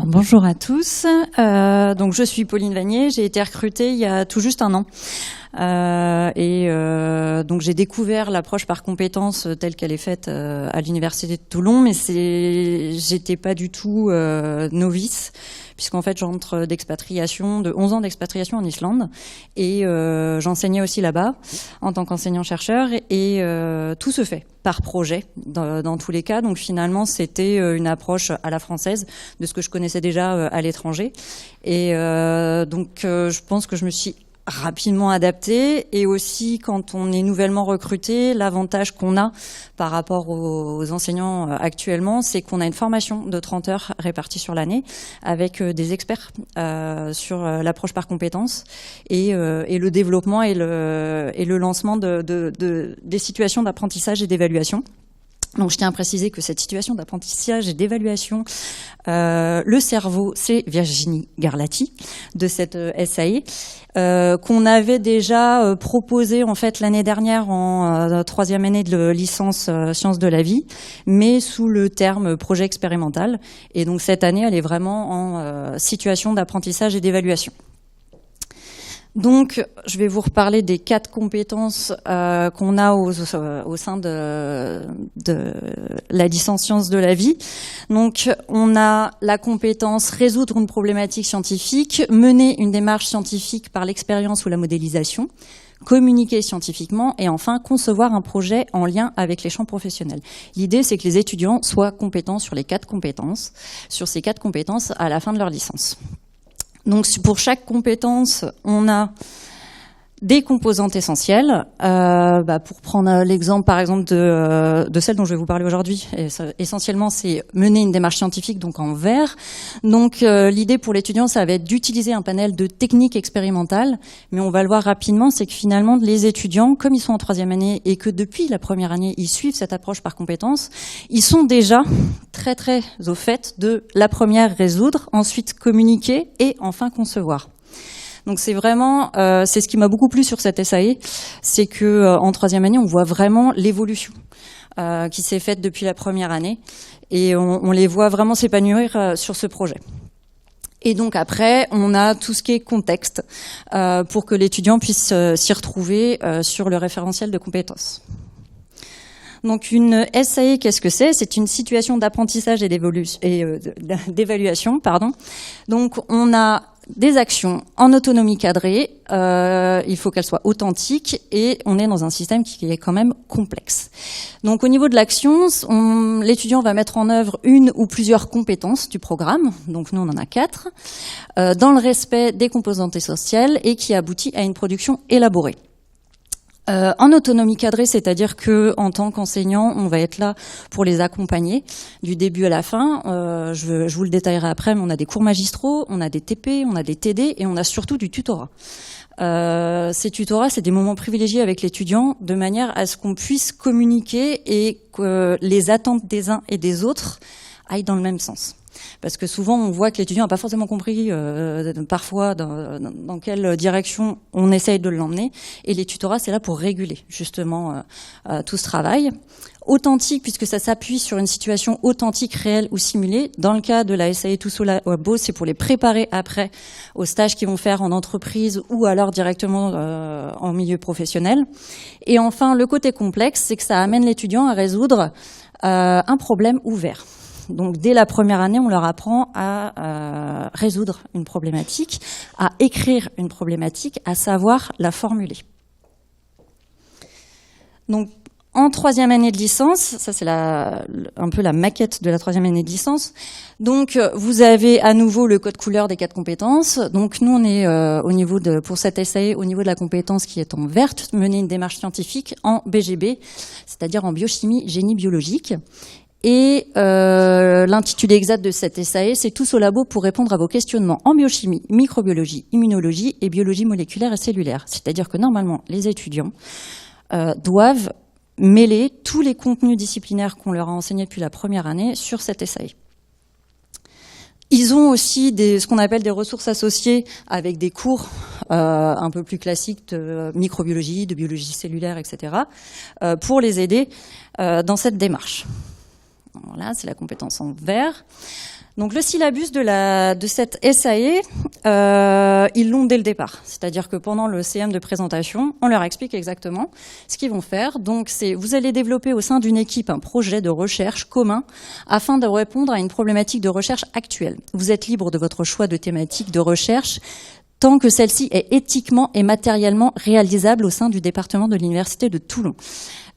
Alors, bonjour à tous. Donc je suis Pauline Vanier, j'ai été recrutée il y a tout juste un an. Donc j'ai découvert l'approche par compétences telle qu'elle est faite à l'université de Toulon, mais j'étais pas du tout novice, puisqu'en fait j'entre d'expatriation, de 11 ans d'expatriation en Islande, et j'enseignais aussi là-bas en tant qu'enseignant-chercheur, et tout se fait par projet dans tous les cas. Donc finalement c'était une approche à la française de ce que je connaissais déjà à l'étranger, et je pense que je me suis rapidement adapté. Et aussi, quand on est nouvellement recruté, l'avantage qu'on a par rapport aux enseignants actuellement, c'est qu'on a une formation de 30 heures répartie sur l'année avec des experts sur l'approche par compétences et le développement et le lancement des situations d'apprentissage et d'évaluation. Donc je tiens à préciser que cette situation d'apprentissage et d'évaluation, le cerveau, c'est Virginie Garlati de cette SAE, qu'on avait déjà proposé en fait l'année dernière en troisième année de licence sciences de la vie, mais sous le terme projet expérimental. Et donc cette année, elle est vraiment en situation d'apprentissage et d'évaluation. Donc, je vais vous reparler des 4 compétences qu'on a au sein de la licence sciences de la vie. Donc, on a la compétence résoudre une problématique scientifique, mener une démarche scientifique par l'expérience ou la modélisation, communiquer scientifiquement et enfin concevoir un projet en lien avec les champs professionnels. L'idée, c'est que les étudiants soient compétents sur ces 4 compétences à la fin de leur licence. Donc pour chaque compétence, on a des composantes essentielles. Pour prendre l'exemple, par exemple, de celle dont je vais vous parler aujourd'hui, essentiellement, c'est mener une démarche scientifique, donc en vert. Donc l'idée pour l'étudiant, ça va être d'utiliser un panel de techniques expérimentales, mais on va le voir rapidement, c'est que finalement, les étudiants, comme ils sont en troisième année et que depuis la première année, ils suivent cette approche par compétences, ils sont déjà très très au fait de la première résoudre, ensuite communiquer et enfin concevoir. Donc c'est vraiment, c'est ce qui m'a beaucoup plu sur cette SAE, c'est que en troisième année, on voit vraiment l'évolution qui s'est faite depuis la première année, et on les voit vraiment s'épanouir sur ce projet. Et donc après, on a tout ce qui est contexte pour que l'étudiant puisse s'y retrouver sur le référentiel de compétences. Donc une SAE, qu'est-ce que c'est ? C'est une situation d'apprentissage et d'évaluation, pardon. Donc on a des actions en autonomie cadrée, il faut qu'elles soient authentiques et on est dans un système qui est quand même complexe. Donc au niveau de l'action, l'étudiant va mettre en œuvre une ou plusieurs compétences du programme, donc nous on en a 4, dans le respect des composantes essentielles et qui aboutit à une production élaborée. En autonomie cadrée, c'est-à-dire que en tant qu'enseignant, on va être là pour les accompagner du début à la fin. Je vous le détaillerai après, mais on a des cours magistraux, on a des TP, on a des TD et on a surtout du tutorat. Ces tutorats, c'est des moments privilégiés avec l'étudiant de manière à ce qu'on puisse communiquer et que les attentes des uns et des autres aillent dans le même sens. Parce que souvent, on voit que l'étudiant n'a pas forcément compris parfois dans quelle direction on essaye de l'emmener. Et les tutorats, c'est là pour réguler justement tout ce travail. Authentique, puisque ça s'appuie sur une situation authentique, réelle ou simulée. Dans le cas de la SAE Tous au Labo, c'est pour les préparer après aux stages qu'ils vont faire en entreprise ou alors directement en milieu professionnel. Et enfin, le côté complexe, c'est que ça amène l'étudiant à résoudre un problème ouvert. Donc dès la première année, on leur apprend à résoudre une problématique, à écrire une problématique, à savoir la formuler. Donc en troisième année de licence, ça c'est un peu la maquette de la troisième année de licence. Donc vous avez à nouveau le code couleur des 4 compétences. Donc nous on est pour cette SAE au niveau de la compétence qui est en verte, mener une démarche scientifique en BGB, c'est-à-dire en biochimie, génie biologique. Et l'intitulé exact de cette SAE, c'est Tous au labo pour répondre à vos questionnements en biochimie, microbiologie, immunologie et biologie moléculaire et cellulaire. C'est-à-dire que normalement, les étudiants doivent mêler tous les contenus disciplinaires qu'on leur a enseignés depuis la première année sur cette SAE. Ils ont aussi ce qu'on appelle des ressources associées avec des cours un peu plus classiques de microbiologie, de biologie cellulaire, etc. Pour les aider dans cette démarche. Voilà, c'est la compétence en vert. Donc le syllabus de cette SAE, ils l'ont dès le départ. C'est-à-dire que pendant le CM de présentation, on leur explique exactement ce qu'ils vont faire. Donc vous allez développer au sein d'une équipe un projet de recherche commun afin de répondre à une problématique de recherche actuelle. Vous êtes libre de votre choix de thématique de recherche tant que celle-ci est éthiquement et matériellement réalisable au sein du département de l'Université de Toulon.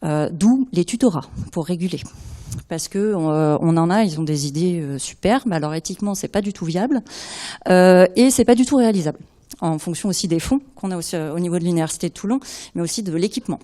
D'où les tutorats, pour réguler. Parce que on en a, ils ont des idées superbes, alors éthiquement c'est pas du tout viable et c'est pas du tout réalisable, en fonction aussi des fonds qu'on a aussi, au niveau de l'Université de Toulon, mais aussi de l'équipement.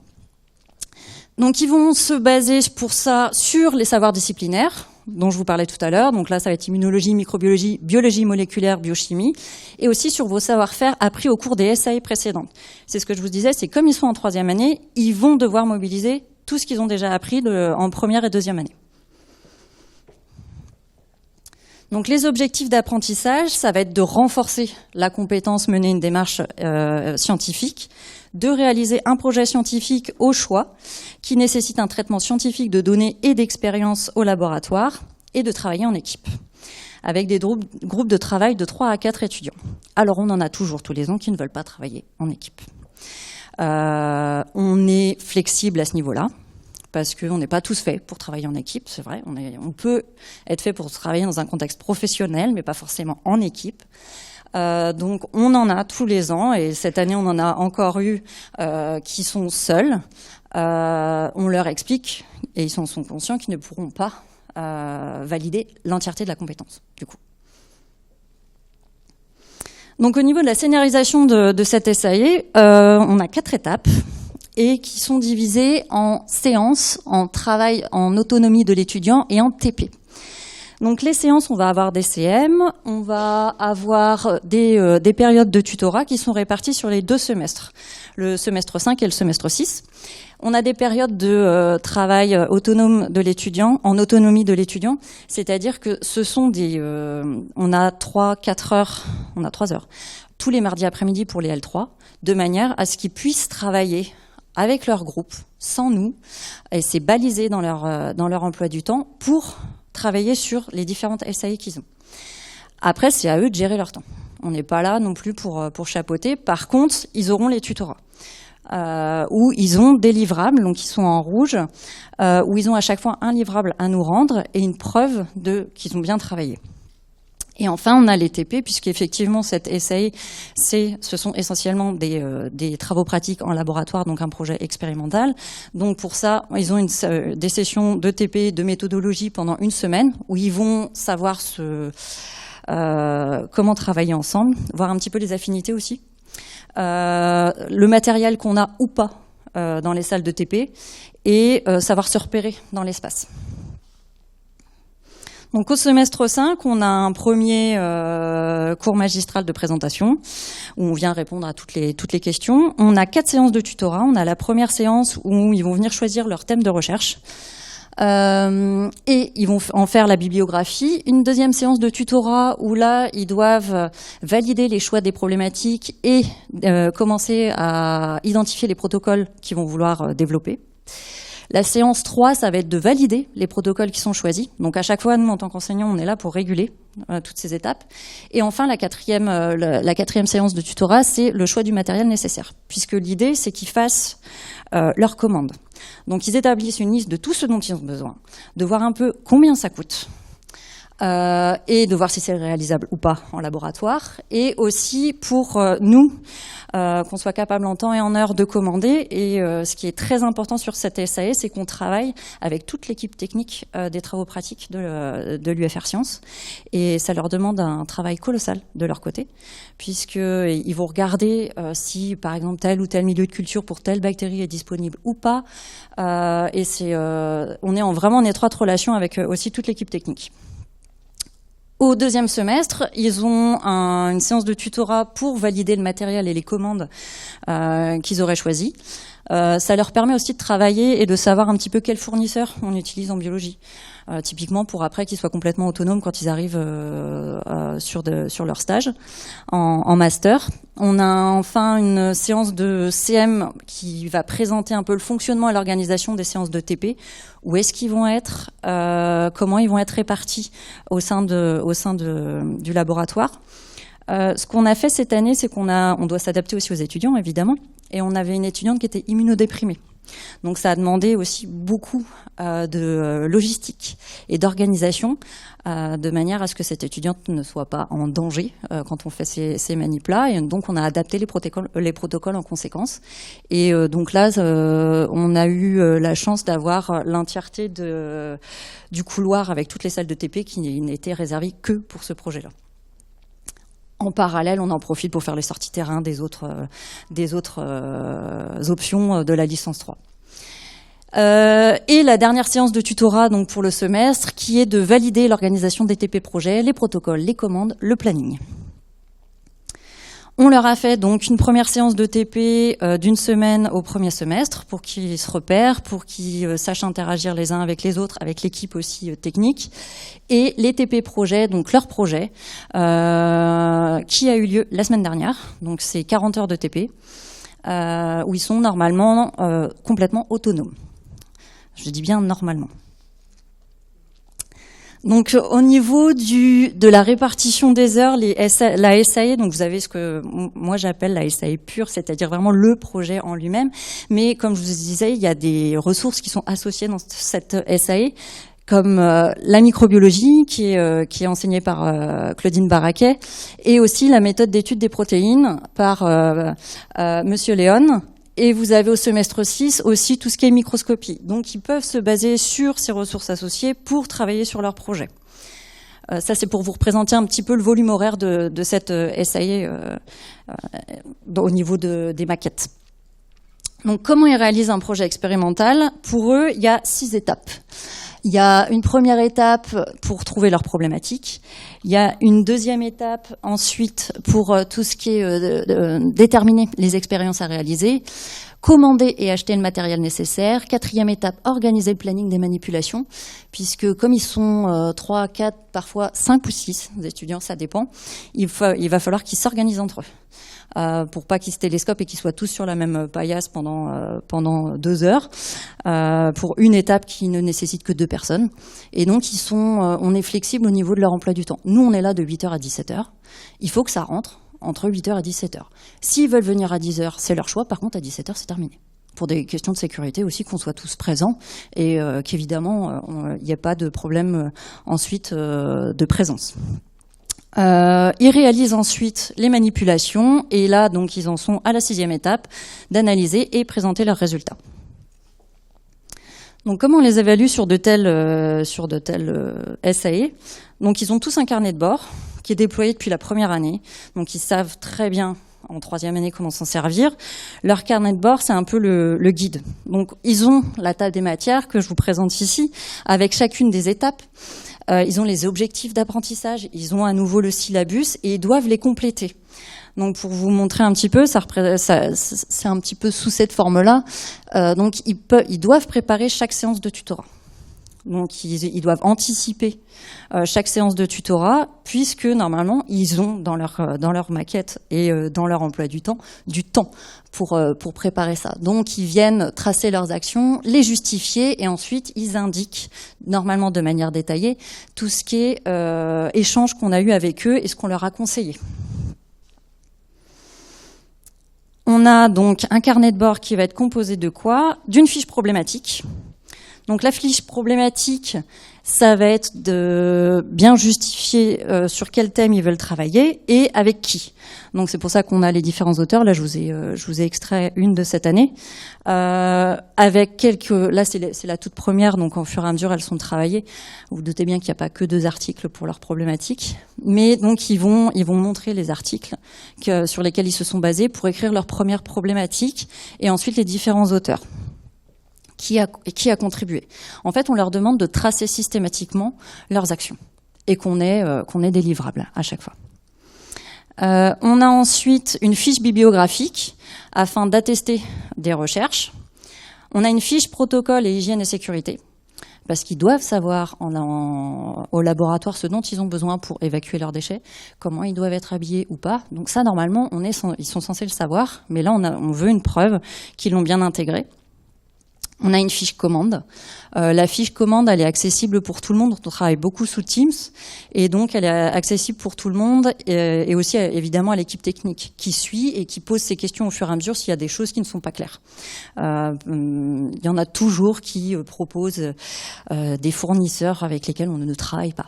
Donc ils vont se baser pour ça sur les savoirs disciplinaires, dont je vous parlais tout à l'heure. Donc là, ça va être immunologie, microbiologie, biologie moléculaire, biochimie, et aussi sur vos savoir-faire appris au cours des SAE précédentes. C'est ce que je vous disais, c'est comme ils sont en troisième année, ils vont devoir mobiliser tout ce qu'ils ont déjà appris en première et deuxième année. Donc les objectifs d'apprentissage, ça va être de renforcer la compétence, mener une démarche scientifique, de réaliser un projet scientifique au choix qui nécessite un traitement scientifique de données et d'expériences au laboratoire et de travailler en équipe avec des groupes de travail de 3 à 4 étudiants. Alors on en a toujours tous les ans qui ne veulent pas travailler en équipe. On est flexible à ce niveau-là, parce qu'on n'est pas tous faits pour travailler en équipe, c'est vrai. On peut être fait pour travailler dans un contexte professionnel, mais pas forcément en équipe. Donc on en a tous les ans, et cette année on en a encore eu qui sont seuls. On leur explique, et ils sont conscients qu'ils ne pourront pas valider l'entièreté de la compétence, du coup. Donc au niveau de la scénarisation de cette SAE, on a 4 étapes et qui sont divisées en séances, en travail en autonomie de l'étudiant et en TP. Donc les séances, on va avoir des CM, on va avoir des périodes de tutorat qui sont réparties sur les 2 semestres, le semestre 5 et le semestre 6. On a des périodes de travail autonome de l'étudiant, en autonomie de l'étudiant, c'est-à-dire que ce sont on a 3 heures tous les mardis après-midi pour les L3, de manière à ce qu'ils puissent travailler avec leur groupe, sans nous, et c'est balisé dans leur emploi du temps pour travailler sur les différentes SAE qu'ils ont. Après, c'est à eux de gérer leur temps. On n'est pas là non plus pour chapeauter. Par contre, ils auront les tutorats. Où ils ont des livrables, donc ils sont en rouge, où ils ont à chaque fois un livrable à nous rendre et une preuve qu'ils ont bien travaillé. Et enfin, on a les TP, puisqu'effectivement, cette SAE, ce sont essentiellement des travaux pratiques en laboratoire, donc un projet expérimental. Donc pour ça, ils ont des sessions de TP, de méthodologie pendant 1 semaine, où ils vont savoir comment travailler ensemble, voir un petit peu les affinités aussi. Le matériel qu'on a ou pas dans les salles de TP, et savoir se repérer dans l'espace. Donc au semestre 5, on a un premier cours magistral de présentation où on vient répondre à toutes les questions. On a 4 séances de tutorat. On a la première séance où ils vont venir choisir leur thème de recherche et ils vont en faire la bibliographie. Une deuxième séance de tutorat où là, ils doivent valider les choix des problématiques et commencer à identifier les protocoles qu'ils vont vouloir développer. La séance 3, ça va être de valider les protocoles qui sont choisis. Donc à chaque fois, nous, en tant qu'enseignants, on est là pour réguler toutes ces étapes. Et enfin, la quatrième séance de tutorat, c'est le choix du matériel nécessaire. Puisque l'idée, c'est qu'ils fassent leurs commandes. Donc ils établissent une liste de tout ce dont ils ont besoin, de voir un peu combien ça coûte, et de voir si c'est réalisable ou pas en laboratoire, et aussi pour nous, qu'on soit capable en temps et en heure de commander. Et ce qui est très important sur cette SAE, c'est qu'on travaille avec toute l'équipe technique des travaux pratiques de l'UFR Sciences, et ça leur demande un travail colossal de leur côté, puisqu'ils vont regarder si, par exemple, tel ou tel milieu de culture pour telle bactérie est disponible ou pas, et on est vraiment en étroite relation avec aussi toute l'équipe technique. Au deuxième semestre, ils ont une séance de tutorat pour valider le matériel et les commandes qu'ils auraient choisies. Ça leur permet aussi de travailler et de savoir un petit peu quels fournisseurs on utilise en biologie. Typiquement pour après qu'ils soient complètement autonomes quand ils arrivent sur leur stage en master. On a enfin une séance de CM qui va présenter un peu le fonctionnement et l'organisation des séances de TP. Où est-ce qu'ils vont être, comment ils vont être répartis au sein du laboratoire. Ce qu'on a fait cette année, c'est on doit s'adapter aussi aux étudiants, évidemment, et on avait une étudiante qui était immunodéprimée. Donc ça a demandé aussi beaucoup de logistique et d'organisation, de manière à ce que cette étudiante ne soit pas en danger quand on fait ces manips-là. Et donc on a adapté les protocoles en conséquence. Et donc là, on a eu la chance d'avoir l'entièreté du couloir avec toutes les salles de TP qui n'étaient réservées que pour ce projet-là. En parallèle, on en profite pour faire les sorties terrain des autres options de la licence 3. Et la dernière séance de tutorat donc pour le semestre, qui est de valider l'organisation des TP projets, les protocoles, les commandes, le planning. On leur a fait donc une première séance de TP d'une semaine au premier semestre pour qu'ils se repèrent, pour qu'ils sachent interagir les uns avec les autres, avec l'équipe aussi technique. Et les TP projets, donc leur projet, qui a eu lieu la semaine dernière, donc c'est 40 heures de TP, où ils sont normalement complètement autonomes. Je dis bien normalement. Donc au niveau de la répartition des heures, la SAE, donc vous avez ce que moi j'appelle la SAE pure, c'est-à-dire vraiment le projet en lui-même. Mais comme je vous disais, il y a des ressources qui sont associées dans cette SAE, comme la microbiologie qui est enseignée par Claudine Barraquet, et aussi la méthode d'étude des protéines par Monsieur Léon. Et vous avez au semestre 6 aussi tout ce qui est microscopie. Donc, ils peuvent se baser sur ces ressources associées pour travailler sur leur projet. Ça, c'est pour vous représenter un petit peu le volume horaire de cette SAE au niveau des maquettes. Donc, comment ils réalisent un projet expérimental? Pour eux, il y a 6 étapes. Il y a une première étape pour trouver leurs problématiques. Il y a une deuxième étape ensuite pour tout ce qui est déterminer les expériences à réaliser, commander et acheter le matériel nécessaire. Quatrième étape, organiser le planning des manipulations, puisque comme ils sont 3, 4, parfois 5 ou 6 étudiants, ça dépend, il va falloir qu'ils s'organisent entre eux. Pour pas qu'ils se télescopent et qu'ils soient tous sur la même paillasse pendant 2 heures, pour une étape qui ne nécessite que 2 personnes. Et donc on est flexible au niveau de leur emploi du temps. Nous, on est là de 8h à 17h. Il faut que ça rentre entre 8h et 17h. S'ils veulent venir à 10h, c'est leur choix. Par contre, à 17h, c'est terminé. Pour des questions de sécurité aussi, qu'on soit tous présents et qu'évidemment, il n'y ait pas de problème ensuite de présence. Ils réalisent ensuite les manipulations et là, donc, ils en sont à la 6e étape d'analyser et présenter leurs résultats. Donc, comment on les évalue sur de telles SAE? Donc, ils ont tous un carnet de bord qui est déployé depuis la première année. Donc, ils savent très bien en 3e année comment s'en servir. Leur carnet de bord, c'est un peu le guide. Donc, ils ont la table des matières que je vous présente ici avec chacune des étapes. Ils ont les objectifs d'apprentissage, ils ont à nouveau le syllabus et ils doivent les compléter. Donc pour vous montrer un petit peu, c'est un petit peu sous cette forme-là. Donc ils doivent préparer chaque séance de tutorat. Donc ils doivent anticiper chaque séance de tutorat, puisque normalement ils ont dans leur maquette et dans leur emploi du temps pour préparer ça. Donc ils viennent tracer leurs actions, les justifier et ensuite ils indiquent normalement de manière détaillée tout ce qui est échange qu'on a eu avec eux et ce qu'on leur a conseillé. On a donc un carnet de bord qui va être composé de quoi? D'une fiche problématique. Donc la fiche problématique, ça va être de bien justifier sur quel thème ils veulent travailler et avec qui. Donc c'est pour ça qu'on a les différents auteurs. Là, je vous ai extrait une de cette année avec quelques. Là, c'est la toute première. Donc au fur et à mesure, elles sont travaillées. Vous vous doutez bien qu'il n'y a pas que 2 articles pour leur problématique, mais donc ils vont montrer les articles sur lesquels ils se sont basés pour écrire leur première problématique et ensuite les différents auteurs. Qui a contribué. En fait, on leur demande de tracer systématiquement leurs actions et qu'on ait des livrables à chaque fois. On a ensuite une fiche bibliographique afin d'attester des recherches. On a une fiche protocole et hygiène et sécurité, parce qu'ils doivent savoir au laboratoire ce dont ils ont besoin pour évacuer leurs déchets, comment ils doivent être habillés ou pas. Donc ça, normalement, ils sont censés le savoir, mais là, on veut une preuve qu'ils l'ont bien intégré. On a une fiche commande. La fiche commande, elle est accessible pour tout le monde. On travaille beaucoup sous Teams, et donc elle est accessible pour tout le monde, et aussi évidemment à l'équipe technique qui suit et qui pose ses questions au fur et à mesure s'il y a des choses qui ne sont pas claires. Il y en a toujours qui proposent des fournisseurs avec lesquels on ne travaille pas.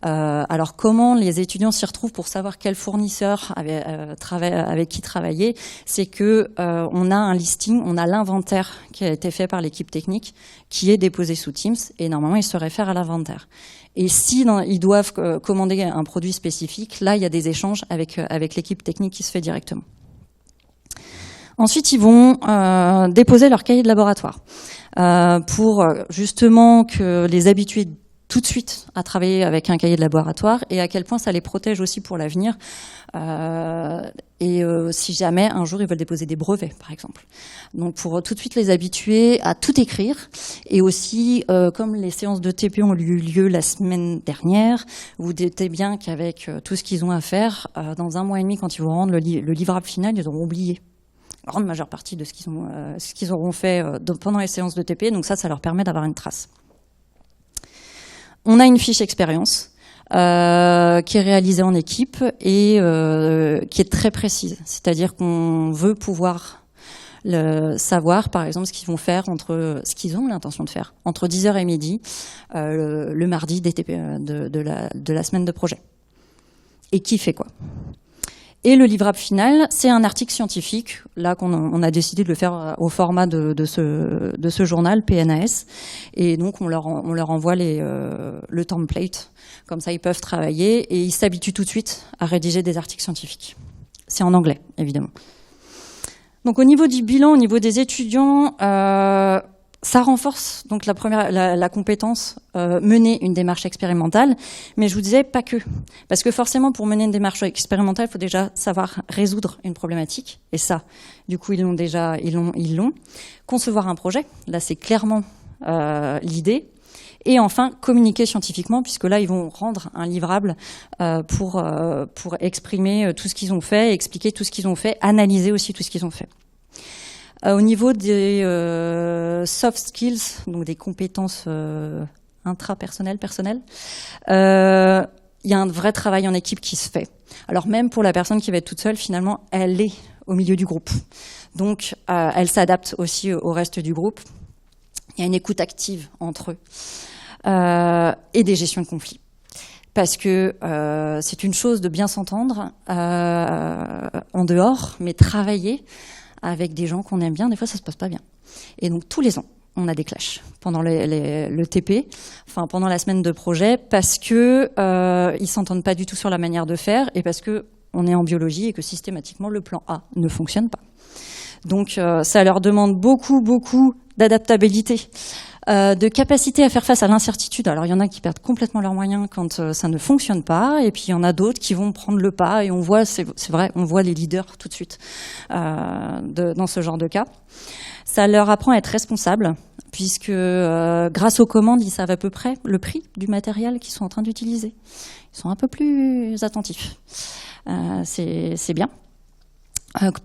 Alors comment les étudiants s'y retrouvent pour savoir quel fournisseur avec qui travailler? C'est que on a un listing, on a l'inventaire qui a été fait par l'équipe technique, qui est déposé sous Teams, et normalement ils se réfèrent à l'inventaire. Et si ils doivent commander un produit spécifique, là il y a des échanges avec l'équipe technique qui se fait directement. Ensuite, ils vont déposer leur cahier de laboratoire pour justement que les habitués tout de suite à travailler avec un cahier de laboratoire, et à quel point ça les protège aussi pour l'avenir. Si jamais un jour ils veulent déposer des brevets, par exemple. Donc pour tout de suite les habituer à tout écrire, et aussi comme les séances de TP ont eu lieu la semaine dernière, vous doutez bien qu'avec tout ce qu'ils ont à faire, dans 1 mois et demi, quand ils vont rendre le livrable final, ils auront oublié la grande majeure partie de ce qu'ils auront fait pendant les séances de TP. Donc ça leur permet d'avoir une trace. On a une fiche expérience qui est réalisée en équipe et qui est très précise. C'est-à-dire qu'on veut pouvoir savoir, par exemple, ce qu'ils vont faire ce qu'ils ont l'intention de faire entre 10h et midi le mardi de la semaine de projet. Et qui fait quoi. Et le livrable final, c'est un article scientifique, là on a décidé de le faire au format de ce journal, PNAS, et donc on leur envoie le template, comme ça ils peuvent travailler, et ils s'habituent tout de suite à rédiger des articles scientifiques. C'est en anglais, évidemment. Donc au niveau du bilan, au niveau des étudiants, ça renforce donc la compétence mener une démarche expérimentale, mais je vous disais pas que, parce que forcément pour mener une démarche expérimentale, il faut déjà savoir résoudre une problématique, et ça, du coup ils l'ont. Concevoir un projet, là c'est clairement l'idée, et enfin communiquer scientifiquement, puisque là ils vont rendre un livrable pour exprimer tout ce qu'ils ont fait, expliquer tout ce qu'ils ont fait, analyser aussi tout ce qu'ils ont fait. Au niveau des soft skills, donc des compétences intrapersonnelles, personnelles, il y a un vrai travail en équipe qui se fait. Alors même pour la personne qui va être toute seule, finalement, elle est au milieu du groupe. Donc elle s'adapte aussi au reste du groupe. Il y a une écoute active entre eux et des gestions de conflits. Parce que c'est une chose de bien s'entendre en dehors, mais travailler avec des gens qu'on aime bien, des fois ça se passe pas bien. Et donc tous les ans, on a des clashs pendant le TP, enfin pendant la semaine de projet, parce que ils s'entendent pas du tout sur la manière de faire, et parce que on est en biologie et que systématiquement le plan A ne fonctionne pas. Donc ça leur demande beaucoup d'adaptabilité, de capacité à faire face à l'incertitude. Alors il y en a qui perdent complètement leurs moyens quand ça ne fonctionne pas, et puis il y en a d'autres qui vont prendre le pas, et on voit, c'est vrai, on voit les leaders tout de suite dans ce genre de cas. Ça leur apprend à être responsables, puisque grâce aux commandes, ils savent à peu près le prix du matériel qu'ils sont en train d'utiliser. Ils sont un peu plus attentifs. C'est bien.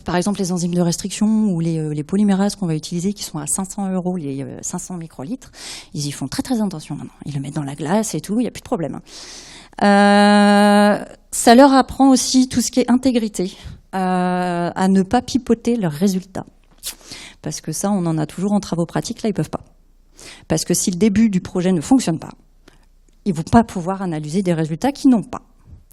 Par exemple, les enzymes de restriction ou les polymérases qu'on va utiliser, qui sont à 500 €, les 500 microlitres, ils y font très attention maintenant. Ils le mettent dans la glace et tout, il n'y a plus de problème. Ça leur apprend aussi tout ce qui est intégrité, à ne pas pipoter leurs résultats. Parce que ça, on en a toujours en travaux pratiques, là, ils peuvent pas. Parce que si le début du projet ne fonctionne pas, ils vont pas pouvoir analyser des résultats qu'ils n'ont pas.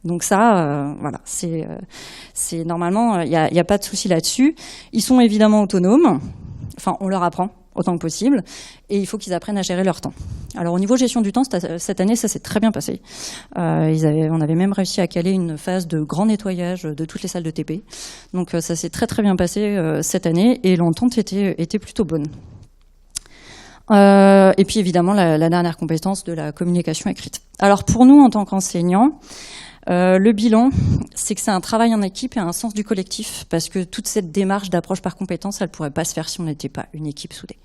Donc ça, voilà, c'est normalement, il y a pas de souci là-dessus. Ils sont évidemment autonomes. Enfin, on leur apprend autant que possible, et il faut qu'ils apprennent à gérer leur temps. Alors au niveau gestion du temps, cette année, ça s'est très bien passé. On avait même réussi à caler une phase de grand nettoyage de toutes les salles de TP. Donc ça s'est très bien passé cette année, et l'entente était plutôt bonne. Et puis évidemment la dernière compétence de la communication écrite. Alors pour nous en tant qu'enseignants, Le bilan, c'est que c'est un travail en équipe et un sens du collectif, parce que toute cette démarche d'approche par compétence, elle ne pourrait pas se faire si on n'était pas une équipe soudée.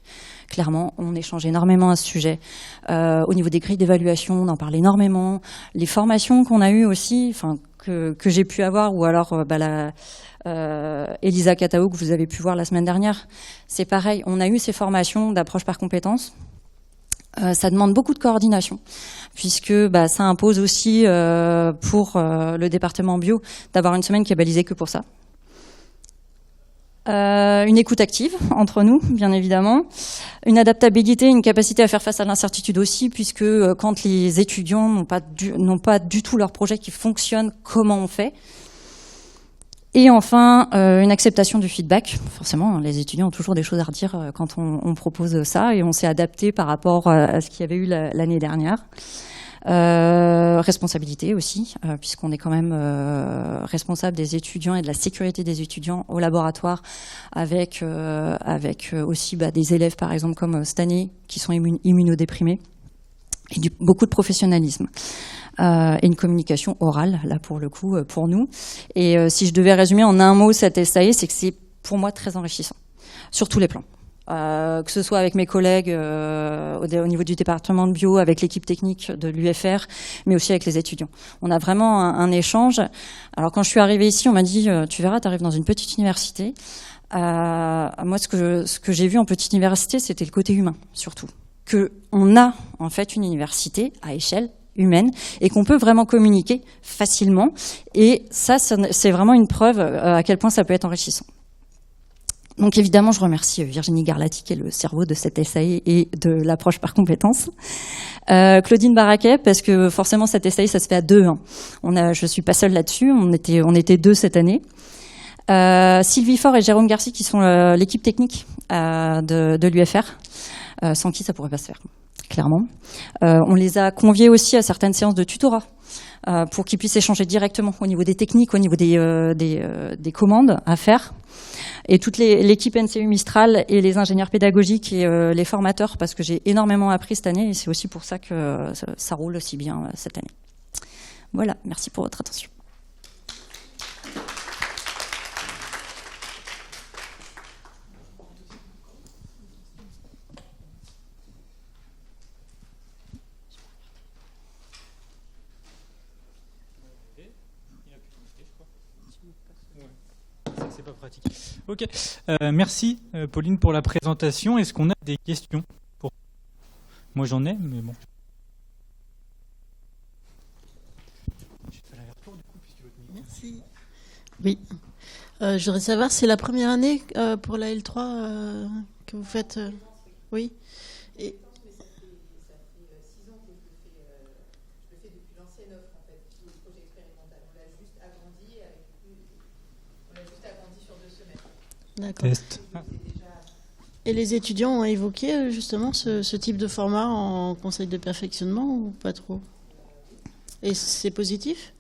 Clairement, on échange énormément à ce sujet. Au niveau des grilles d'évaluation, on en parle énormément. Les formations qu'on a eues aussi, que j'ai pu avoir, ou alors Elisa Katao, que vous avez pu voir la semaine dernière, c'est pareil. On a eu ces formations d'approche par compétence. Ça demande beaucoup de coordination, puisque ça impose aussi pour le département bio d'avoir une semaine qui est balisée que pour ça. Une écoute active entre nous, bien évidemment. Une adaptabilité, une capacité à faire face à l'incertitude aussi, puisque quand les étudiants n'ont pas du tout leur projet qui fonctionne, comment on fait ? Et enfin, une acceptation du feedback. Forcément, les étudiants ont toujours des choses à redire quand on propose ça, et on s'est adapté par rapport à ce qu'il y avait eu l'année dernière. Responsabilité aussi, puisqu'on est quand même responsable des étudiants et de la sécurité des étudiants au laboratoire, avec aussi des élèves, par exemple, comme cette année, qui sont immunodéprimés, et beaucoup de professionnalisme. Et une communication orale, là, pour le coup, pour nous. Et si je devais résumer en un mot cette SAE, c'est que c'est, pour moi, très enrichissant, sur tous les plans. Que ce soit avec mes collègues au niveau du département de bio, avec l'équipe technique de l'UFR, mais aussi avec les étudiants. On a vraiment un échange. Alors quand je suis arrivée ici, on m'a dit tu verras, tu arrives dans une petite université. Moi, ce que j'ai vu en petite université, c'était le côté humain, surtout. Que on a en fait une université à échelle humaine et qu'on peut vraiment communiquer facilement. Et ça, c'est vraiment une preuve à quel point ça peut être enrichissant. Donc évidemment, je remercie Virginie Garlati, qui est le cerveau de cette SAE et de l'approche par compétences. Claudine Baraquet, parce que forcément cette SAE, ça se fait à deux. Je suis pas seule là-dessus, on était deux cette année. Sylvie Faure et Jérôme Garcia, qui sont l'équipe technique de l'UFR, sans qui ça pourrait pas se faire, clairement. On les a conviés aussi à certaines séances de tutorat, pour qu'ils puissent échanger directement au niveau des techniques, au niveau des commandes à faire. Et toute l'équipe NCU Mistral et les ingénieurs pédagogiques et les formateurs, parce que j'ai énormément appris cette année et c'est aussi pour ça que ça roule aussi bien cette année. Voilà, merci pour votre attention. C'est pas pratique. Ok, merci Pauline pour la présentation. Est-ce qu'on a des questions pour... Moi j'en ai, mais bon. Merci. Oui. Je voudrais savoir, c'est la première année pour la L3 que vous faites oui. Et... D'accord. Et les étudiants ont évoqué justement ce type de format en conseil de perfectionnement ou pas trop? Et c'est positif?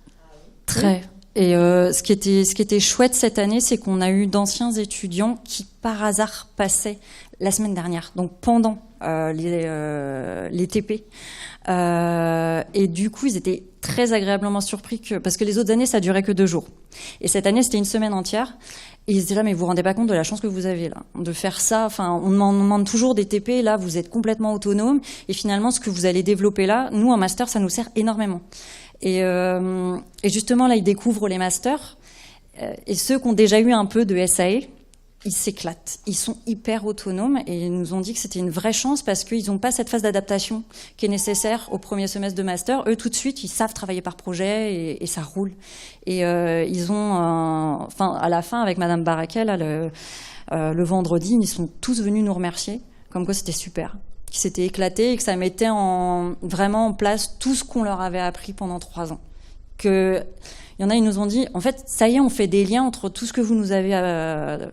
Très. Et ce qui était chouette cette année, c'est qu'on a eu d'anciens étudiants qui par hasard passaient la semaine dernière, donc pendant les TP. Et du coup, ils étaient très agréablement surpris parce que les autres années, ça durait que 2 jours. Et cette année, c'était une semaine entière. Et ils étaient là, mais vous vous rendez pas compte de la chance que vous avez là, de faire ça. Enfin, on demande toujours des TP, là, vous êtes complètement autonome. Et finalement, ce que vous allez développer là, nous, en master, ça nous sert énormément. Et justement, là, ils découvrent les masters. Et ceux qui ont déjà eu un peu de SAE, ils s'éclatent. Ils sont hyper autonomes et ils nous ont dit que c'était une vraie chance parce qu'ils n'ont pas cette phase d'adaptation qui est nécessaire au premier semestre de master. Eux, tout de suite, ils savent travailler par projet et ça roule. Et ils ont, à la fin, avec Madame Baraquet, là, le vendredi, ils sont tous venus nous remercier, comme quoi c'était super, qu'ils s'étaient éclatés et que ça mettait vraiment en place tout ce qu'on leur avait appris pendant 3 ans. Il y en a, ils nous ont dit, en fait, ça y est, on fait des liens entre tout ce que vous nous avez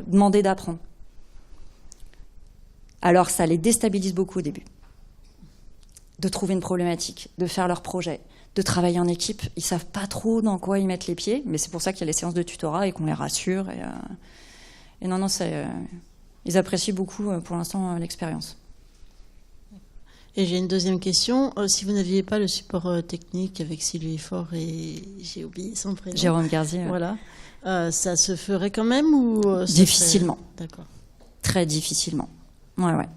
demandé d'apprendre. Alors, ça les déstabilise beaucoup au début. De trouver une problématique, de faire leur projet, de travailler en équipe. Ils savent pas trop dans quoi ils mettent les pieds, mais c'est pour ça qu'il y a les séances de tutorat et qu'on les rassure. Et non, ils apprécient beaucoup, pour l'instant, l'expérience. Et j'ai une deuxième question. Si vous n'aviez pas le support technique avec Sylvie Faure et j'ai oublié son prénom. Jérôme Garzier. Voilà. Ça se ferait quand même ou difficilement. D'accord. Très difficilement. Ouais.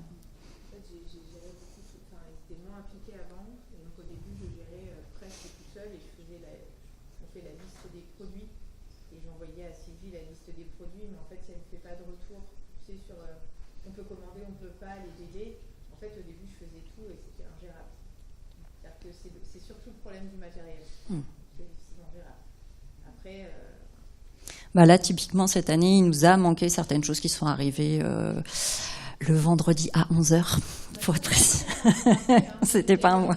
Là, typiquement, cette année, il nous a manqué certaines choses qui sont arrivées le vendredi à 11h, pour être précis. C'était pas un mois.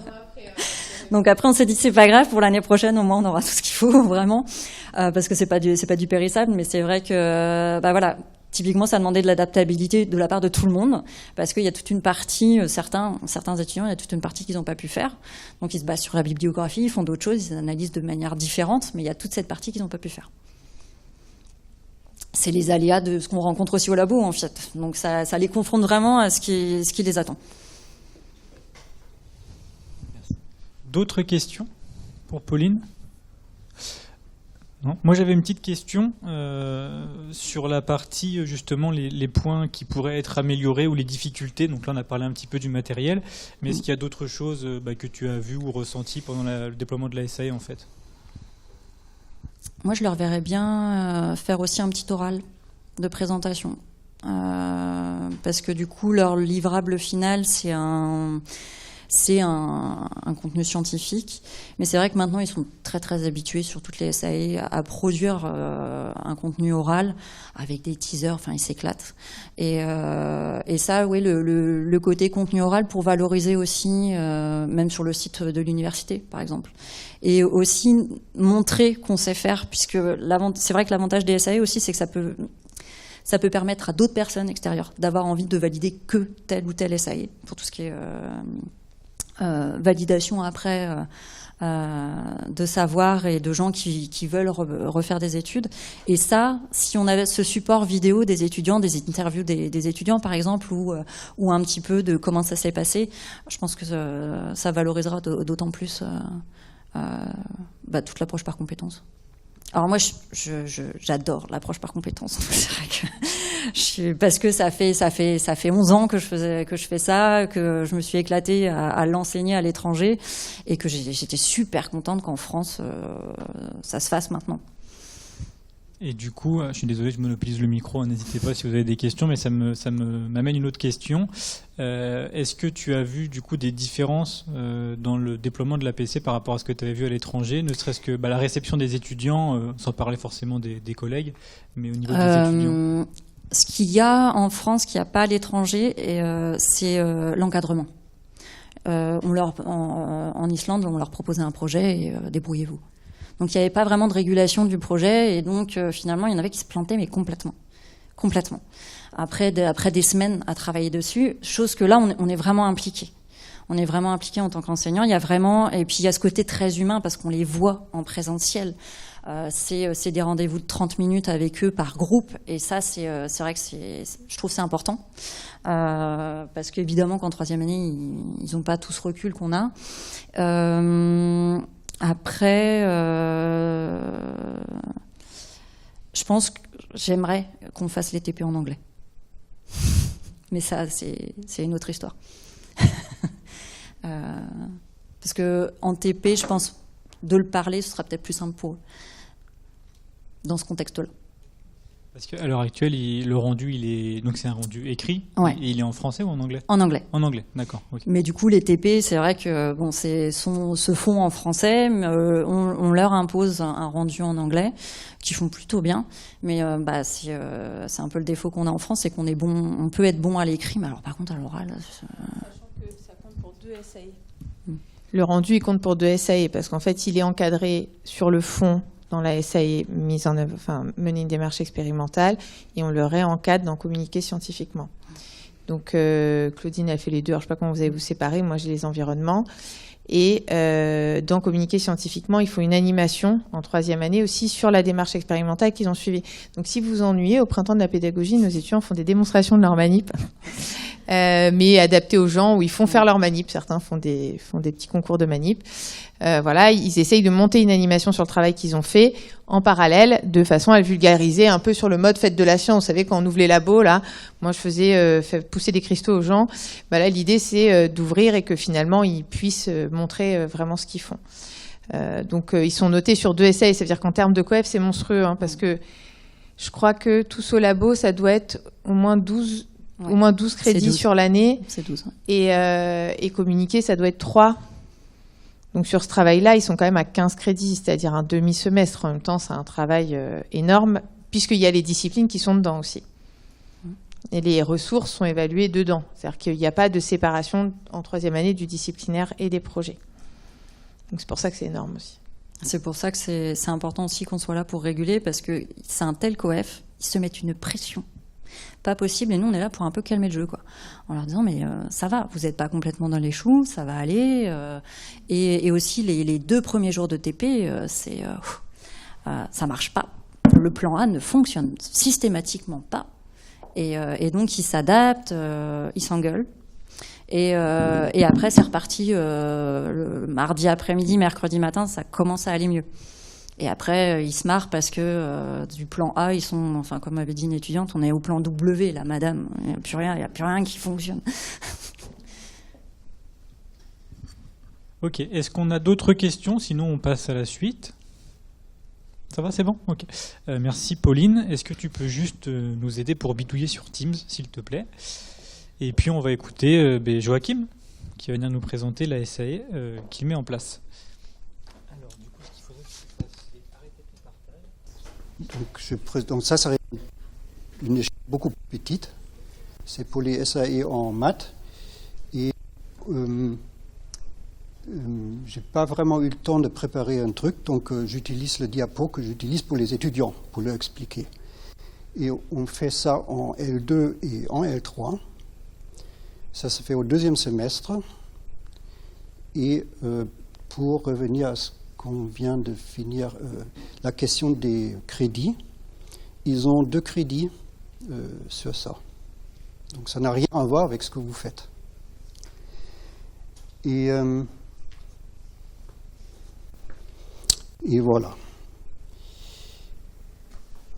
Donc après, on s'est dit, c'est pas grave, pour l'année prochaine, au moins, on aura tout ce qu'il faut, vraiment. Parce que c'est pas du périssable, mais c'est vrai que, voilà. Typiquement, ça demandait de l'adaptabilité de la part de tout le monde, parce qu'il y a toute une partie, certains étudiants, il y a toute une partie qu'ils n'ont pas pu faire. Donc, ils se basent sur la bibliographie, ils font d'autres choses, ils analysent de manière différente, mais il y a toute cette partie qu'ils n'ont pas pu faire. C'est les aléas de ce qu'on rencontre aussi au labo, en fait. Donc, ça les confronte vraiment à ce qui les attend. D'autres questions pour Pauline ? Non. Moi, j'avais une petite question sur la partie, justement, les points qui pourraient être améliorés ou les difficultés. Donc là, on a parlé un petit peu du matériel, mais est-ce qu'il y a d'autres choses que tu as vues ou ressenties pendant le déploiement de la SAE, en fait ? Moi, je leur verrais bien faire aussi un petit oral de présentation. Parce que du coup, leur livrable final, c'est un contenu scientifique, mais c'est vrai que maintenant ils sont très très habitués sur toutes les SAE à produire un contenu oral avec des teasers, enfin ils s'éclatent. Et ça, oui, le côté contenu oral pour valoriser aussi, même sur le site de l'université par exemple, et aussi montrer qu'on sait faire, puisque c'est vrai que l'avantage des SAE aussi, c'est que ça peut permettre à d'autres personnes extérieures d'avoir envie de valider que tel ou tel SAE pour tout ce qui est validation après de savoir et de gens qui veulent refaire des études. Et ça, si on avait ce support vidéo des étudiants, des interviews des étudiants par exemple, ou un petit peu de comment ça s'est passé, je pense que ça valorisera d'autant plus toute l'approche par compétences. Alors moi, j'adore l'approche par compétences. C'est vrai que parce que ça fait 11 ans que je fais ça, que je me suis éclatée à l'enseigner à l'étranger, et que j'étais super contente qu'en France ça se fasse maintenant. Et du coup, je suis désolé, je monopolise le micro, n'hésitez pas si vous avez des questions, mais ça m'amène une autre question. Est-ce que tu as vu du coup des différences dans le déploiement de l'APC par rapport à ce que tu avais vu à l'étranger, ne serait-ce que la réception des étudiants, sans parler forcément des collègues, mais au niveau des étudiants? Ce qu'il y a en France, qu'il n'y a pas à l'étranger, c'est l'encadrement. En Islande, on leur proposait un projet et débrouillez-vous. Donc il n'y avait pas vraiment de régulation du projet, et donc finalement il y en avait qui se plantaient, mais complètement. Après des semaines à travailler dessus, chose que là on est vraiment impliqué. On est vraiment impliqué en tant qu'enseignant. Il y a vraiment, et puis il y a ce côté très humain parce qu'on les voit en présentiel. C'est des rendez-vous de 30 minutes avec eux par groupe, et ça c'est vrai que je trouve c'est important parce qu'évidemment qu'en troisième année ils n'ont pas tout ce recul qu'on a. Après, je pense que j'aimerais qu'on fasse les TP en anglais. Mais ça, c'est une autre histoire. Parce qu'en TP, je pense, de le parler, ce sera peut-être plus simple pour eux, dans ce contexte-là. Parce qu'à l'heure actuelle, le rendu, donc c'est un rendu écrit, ouais. Et il est en français ou en anglais ? En anglais. En anglais, d'accord. Okay. Mais du coup, les TP, c'est vrai que se font en français, mais on leur impose un rendu en anglais, qui font plutôt bien. Mais c'est un peu le défaut qu'on a en France, c'est qu'on est bon, on peut être bon à l'écrit, mais alors par contre à l'oral. Sachant que ça compte pour 2 SAE. Le rendu, il compte pour 2 SAE, parce qu'en fait, il est encadré sur le fond dans la SAE mise en œuvre, mener une démarche expérimentale, et on le réencadre dans communiquer scientifiquement. Donc Claudine a fait les deux. Alors, je ne sais pas comment vous allez vous séparer. Moi, j'ai les environnements. Et dans communiquer scientifiquement, il faut une animation en troisième année aussi sur la démarche expérimentale qu'ils ont suivie. Donc si vous vous ennuyez, au printemps de la pédagogie, nos étudiants font des démonstrations de leur manip. mais adapté aux gens où ils font faire leur manip. Certains font des petits concours de manip. Voilà, ils essayent de monter une animation sur le travail qu'ils ont fait en parallèle, de façon à le vulgariser un peu sur le mode fête de la science. Vous savez, quand on ouvre les labos, là, moi je faisais pousser des cristaux aux gens. Bah là, l'idée c'est d'ouvrir et que finalement ils puissent montrer vraiment ce qu'ils font. Donc ils sont notés sur 2 essais, ça veut dire qu'en termes de coef, c'est monstrueux, hein, parce que je crois que tous au labo, ça doit être au moins 12 crédits 12. sur l'année. C'est 12. Et communiquer, ça doit être 3. Donc sur ce travail-là, ils sont quand même à 15 crédits, c'est-à-dire un demi-semestre. En même temps, c'est un travail énorme, puisqu'il y a les disciplines qui sont dedans aussi. Et les ressources sont évaluées dedans. C'est-à-dire qu'il n'y a pas de séparation en 3e année du disciplinaire et des projets. Donc c'est pour ça que c'est énorme aussi. C'est pour ça que c'est important aussi qu'on soit là pour réguler, parce que c'est un tel coef, ils se mettent une pression pas possible, et nous on est là pour un peu calmer le jeu, quoi, en leur disant mais ça va, vous n'êtes pas complètement dans les choux, ça va aller, et aussi les 2 premiers jours de TP, ça marche pas, le plan A ne fonctionne systématiquement pas, et donc ils s'adaptent, ils s'engueulent. Et après, c'est reparti le mardi après-midi, mercredi matin, ça commence à aller mieux. Et après, ils se marrent parce que du plan A, ils sont, enfin, comme avait dit une étudiante, on est au plan W, là, madame. Il n'y a plus rien qui fonctionne. Ok. Est-ce qu'on a d'autres questions? Sinon, on passe à la suite. Ça va, c'est bon? Ok. Merci, Pauline. Est-ce que tu peux juste nous aider pour bidouiller sur Teams, s'il te plaît? Et puis on va écouter Joachim, qui va venir nous présenter la SAE qu'il met en place. Alors, du coup, ce qu'il faudrait, c'est arrêter le partage. Donc ça serait une échelle beaucoup plus petite. C'est pour les SAE en maths. Et j'ai pas vraiment eu le temps de préparer un truc, donc j'utilise le diapo que j'utilise pour les étudiants, pour leur expliquer. Et on fait ça en L2 et en L3. Ça se fait au 2e semestre. Et pour revenir à ce qu'on vient de finir, la question des crédits, ils ont 2 crédits sur ça. Donc ça n'a rien à voir avec ce que vous faites. Et voilà.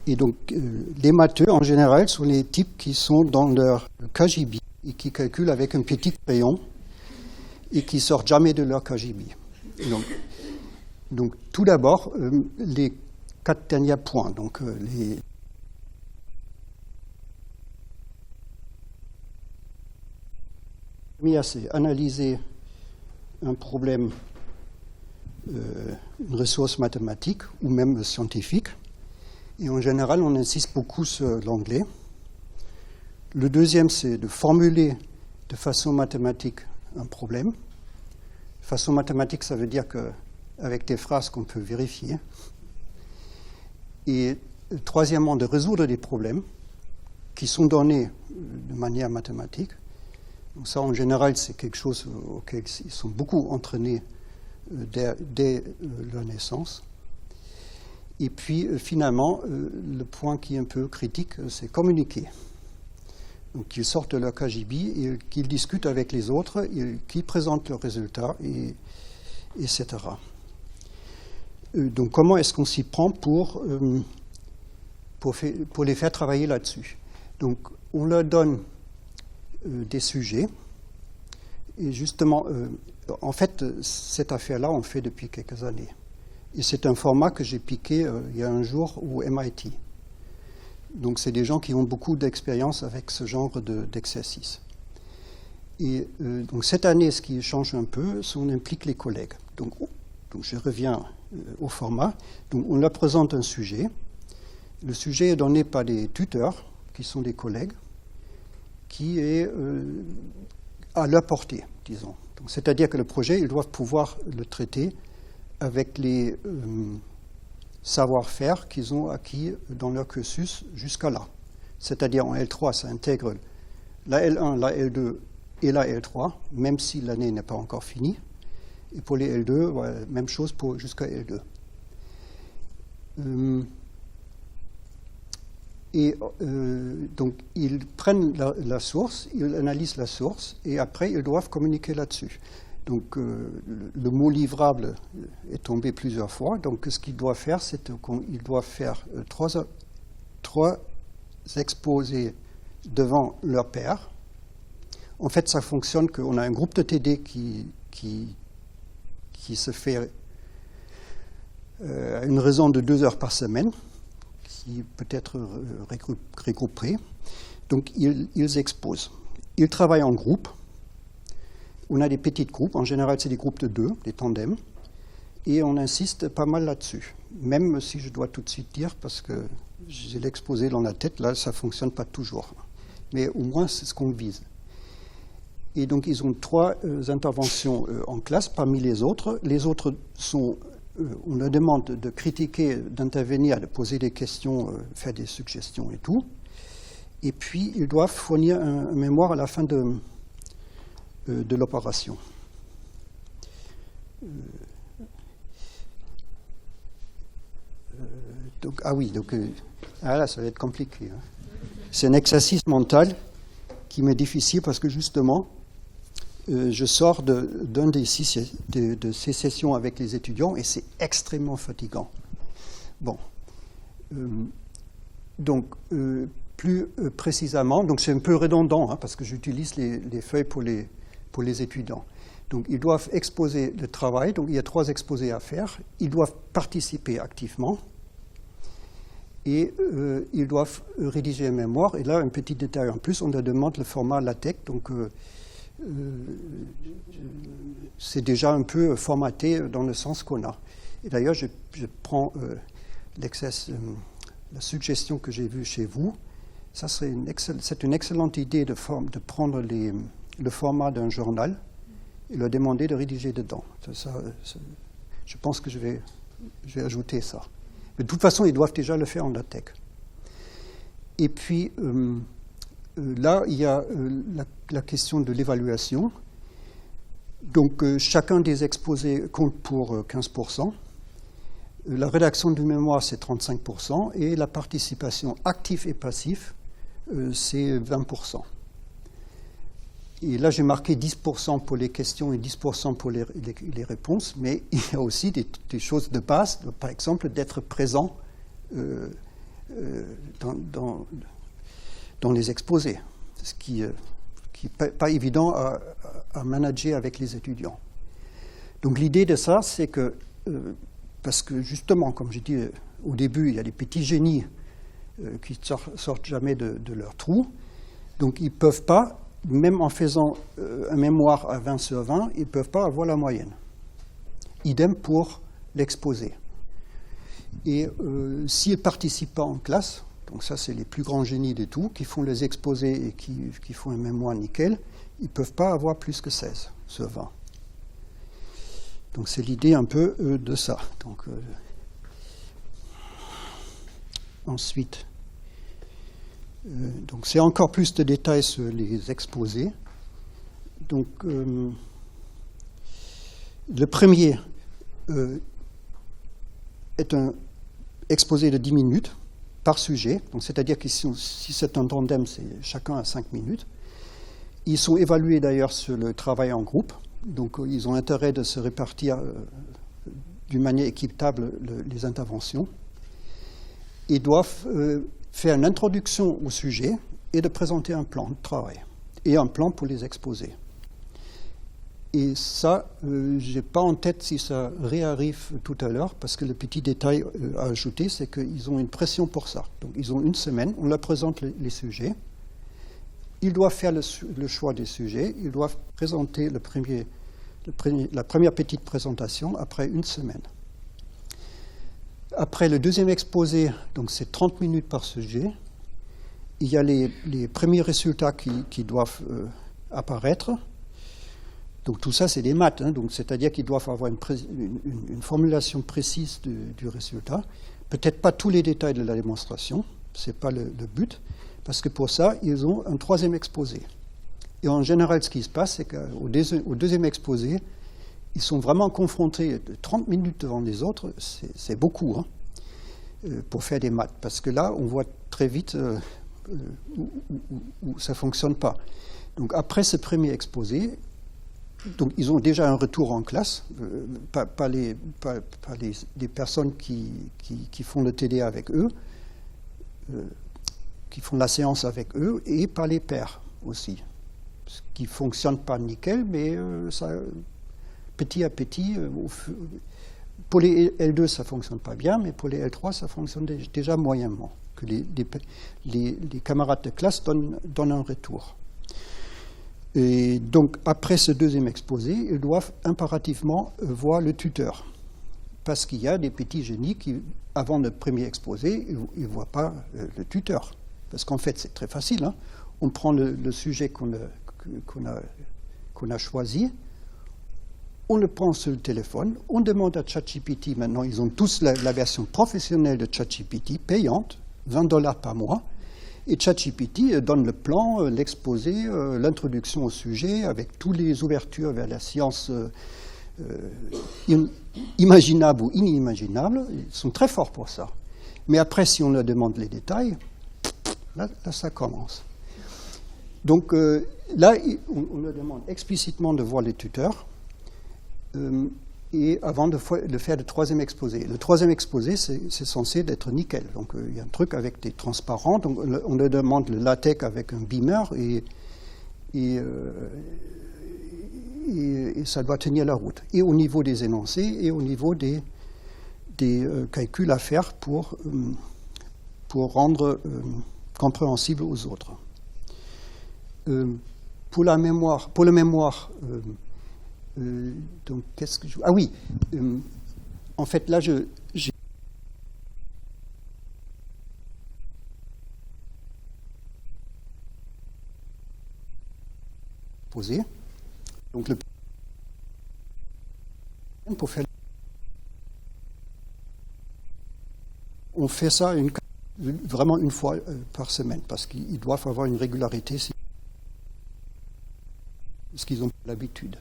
Et donc les matheux, en général, sont les types qui sont dans leur KGB et qui calculent avec un petit crayon et qui sortent jamais de leur KGB. Donc tout d'abord, les 4 derniers points. Donc les premiers, c'est analyser un problème, une ressource mathématique ou même scientifique. Et en général, on insiste beaucoup sur l'anglais. Le deuxième, c'est de formuler de façon mathématique un problème. De façon mathématique, ça veut dire qu'avec des phrases qu'on peut vérifier. Et troisièmement, de résoudre des problèmes qui sont donnés de manière mathématique. Donc ça, en général, c'est quelque chose auquel ils sont beaucoup entraînés dès leur naissance. Et puis, finalement, le point qui est un peu critique, c'est communiquer. Donc, qu'ils sortent de leur KGB et qu'ils discutent avec les autres, et qu'ils présentent leurs résultats, etc. Donc, comment est-ce qu'on s'y prend pour les faire travailler là-dessus? Donc, on leur donne des sujets. Et justement, en fait, cette affaire-là, on fait depuis quelques années. Et c'est un format que j'ai piqué il y a un jour au MIT. Donc, c'est des gens qui ont beaucoup d'expérience avec ce genre d'exercice. Et donc, cette année, ce qui change un peu, c'est qu'on implique les collègues. Donc je reviens au format. Donc, on leur présente un sujet. Le sujet est donné par des tuteurs, qui sont des collègues, qui est à leur portée, disons. Donc, c'est-à-dire que le projet, ils doivent pouvoir le traiter avec les savoir-faire qu'ils ont acquis dans leur cursus jusqu'à là. C'est-à-dire en L3, ça intègre la L1, la L2 et la L3, même si l'année n'est pas encore finie. Et pour les L2, ouais, même chose jusqu'à L2. Et donc, ils prennent la source, ils analysent la source, et après, ils doivent communiquer là-dessus. Donc, le mot livrable est tombé plusieurs fois. Donc, ce qu'ils doivent faire, c'est qu'ils doivent faire trois exposés devant leur père. En fait, ça fonctionne qu'on a un groupe de TD qui se fait à une raison de 2 heures par semaine, qui peut être regroupé. Donc, ils exposent. Ils travaillent en groupe. On a des petits groupes. En général, c'est des groupes de 2, des tandems. Et on insiste pas mal là-dessus. Même si je dois tout de suite dire, parce que j'ai l'exposé dans la tête, là, ça ne fonctionne pas toujours. Mais au moins, c'est ce qu'on vise. Et donc, ils ont 3 interventions en classe parmi les autres. Les autres sont... on leur demande de critiquer, d'intervenir, de poser des questions, faire des suggestions et tout. Et puis, ils doivent fournir un mémoire à la fin de l'opération. Donc, là, ça va être compliqué. Hein. C'est un exercice mental qui m'est difficile parce que justement, je sors d'une de ces sessions avec les étudiants et c'est extrêmement fatigant. Bon. Donc, plus précisément, donc c'est un peu redondant hein, parce que j'utilise les feuilles pour les étudiants. Donc, ils doivent exposer le travail. Donc, il y a 3 exposés à faire. Ils doivent participer activement. Et ils doivent rédiger un mémoire. Et là, un petit détail en plus, on leur demande le format LaTeX. Donc, c'est déjà un peu formaté dans le sens qu'on a. Et d'ailleurs, je prends la suggestion que j'ai vue chez vous. Ça serait c'est une excellente idée de prendre le format d'un journal et leur demander de rédiger dedans. Je pense que je vais ajouter ça. Mais de toute façon, ils doivent déjà le faire en LaTeX. Et puis, là, il y a la question de l'évaluation. Donc, chacun des exposés compte pour 15%. La rédaction du mémoire, c'est 35%. Et la participation active et passive, c'est 20%. Et là, j'ai marqué 10% pour les questions et 10% pour les réponses. Mais il y a aussi des choses de base, par exemple, d'être présent dans les exposés, ce qui n'est pas évident à manager avec les étudiants. Donc l'idée de ça, c'est que, parce que justement, comme j'ai dit au début, il y a des petits génies qui ne sortent jamais de leur trou, donc ils ne peuvent pas, même en faisant un mémoire à 20 sur 20, ils ne peuvent pas avoir la moyenne. Idem pour l'exposé. Et s'ils ne participent pas en classe, donc ça c'est les plus grands génies de tout, qui font les exposés et qui font un mémoire nickel, ils ne peuvent pas avoir plus que 16 sur 20. Donc c'est l'idée un peu de ça. Donc, ensuite, donc c'est encore plus de détails sur les exposés. Donc le premier est un exposé de 10 minutes par sujet, donc c'est-à-dire que si c'est un tandem, c'est chacun à 5 minutes. Ils sont évalués d'ailleurs sur le travail en groupe, donc ils ont intérêt de se répartir d'une manière équitable les interventions. Ils doivent faire une introduction au sujet et de présenter un plan de travail et un plan pour les exposer. Et ça, je n'ai pas en tête si ça réarrive tout à l'heure, parce que le petit détail à ajouter, c'est qu'ils ont une pression pour ça. Donc ils ont une semaine, on leur présente les sujets, ils doivent faire le choix des sujets, ils doivent présenter la première petite présentation après une semaine. Après le deuxième exposé, donc c'est 30 minutes par sujet, il y a les premiers résultats qui doivent apparaître. Donc tout ça, c'est des maths, hein, donc c'est-à-dire qu'ils doivent avoir une formulation précise du résultat. Peut-être pas tous les détails de la démonstration, ce n'est pas le but, parce que pour ça, ils ont un troisième exposé. Et en général, ce qui se passe, c'est qu'au deuxième exposé, ils sont vraiment confrontés 30 minutes devant les autres, c'est beaucoup. Hein. pour faire des maths. Parce que là, on voit très vite où ça ne fonctionne pas. Donc après ce premier exposé, donc ils ont déjà un retour en classe, pas les personnes qui font le TDA avec eux, qui font la séance avec eux, et par les pairs aussi. Ce qui ne fonctionne pas nickel, mais ça, petit à petit, pour les L2 ça ne fonctionne pas bien, mais pour les L3 ça fonctionne déjà moyennement, que les camarades de classe donnent un retour. Et donc, après ce deuxième exposé, ils doivent impérativement voir le tuteur. Parce qu'il y a des petits génies qui, avant le premier exposé, ils ne voient pas le tuteur. Parce qu'en fait, c'est très facile. Hein. On prend le sujet qu'on a choisi, on le prend sur le téléphone, on demande à ChatGPT, maintenant ils ont tous la version professionnelle de ChatGPT, payante, $20 par mois. Et ChatGPT donne le plan, l'exposé, l'introduction au sujet, avec toutes les ouvertures vers la science imaginable ou inimaginable. Ils sont très forts pour ça. Mais après, si on leur demande les détails, là ça commence. Donc là, on leur demande explicitement de voir les tuteurs, et avant de faire le troisième exposé. Le troisième exposé, c'est censé être nickel. Donc il y a un truc avec des transparents, donc on leur demande le LaTeX avec un beamer, et ça doit tenir la route. Et au niveau des énoncés, et au niveau des calculs à faire pour rendre compréhensible aux autres. Pour le mémoire, donc qu'est-ce que ah oui, en fait là j'ai posé. Donc pour faire, on fait ça vraiment une fois par semaine, parce qu'ils doivent avoir une régularité, parce qu'ils ont l'habitude.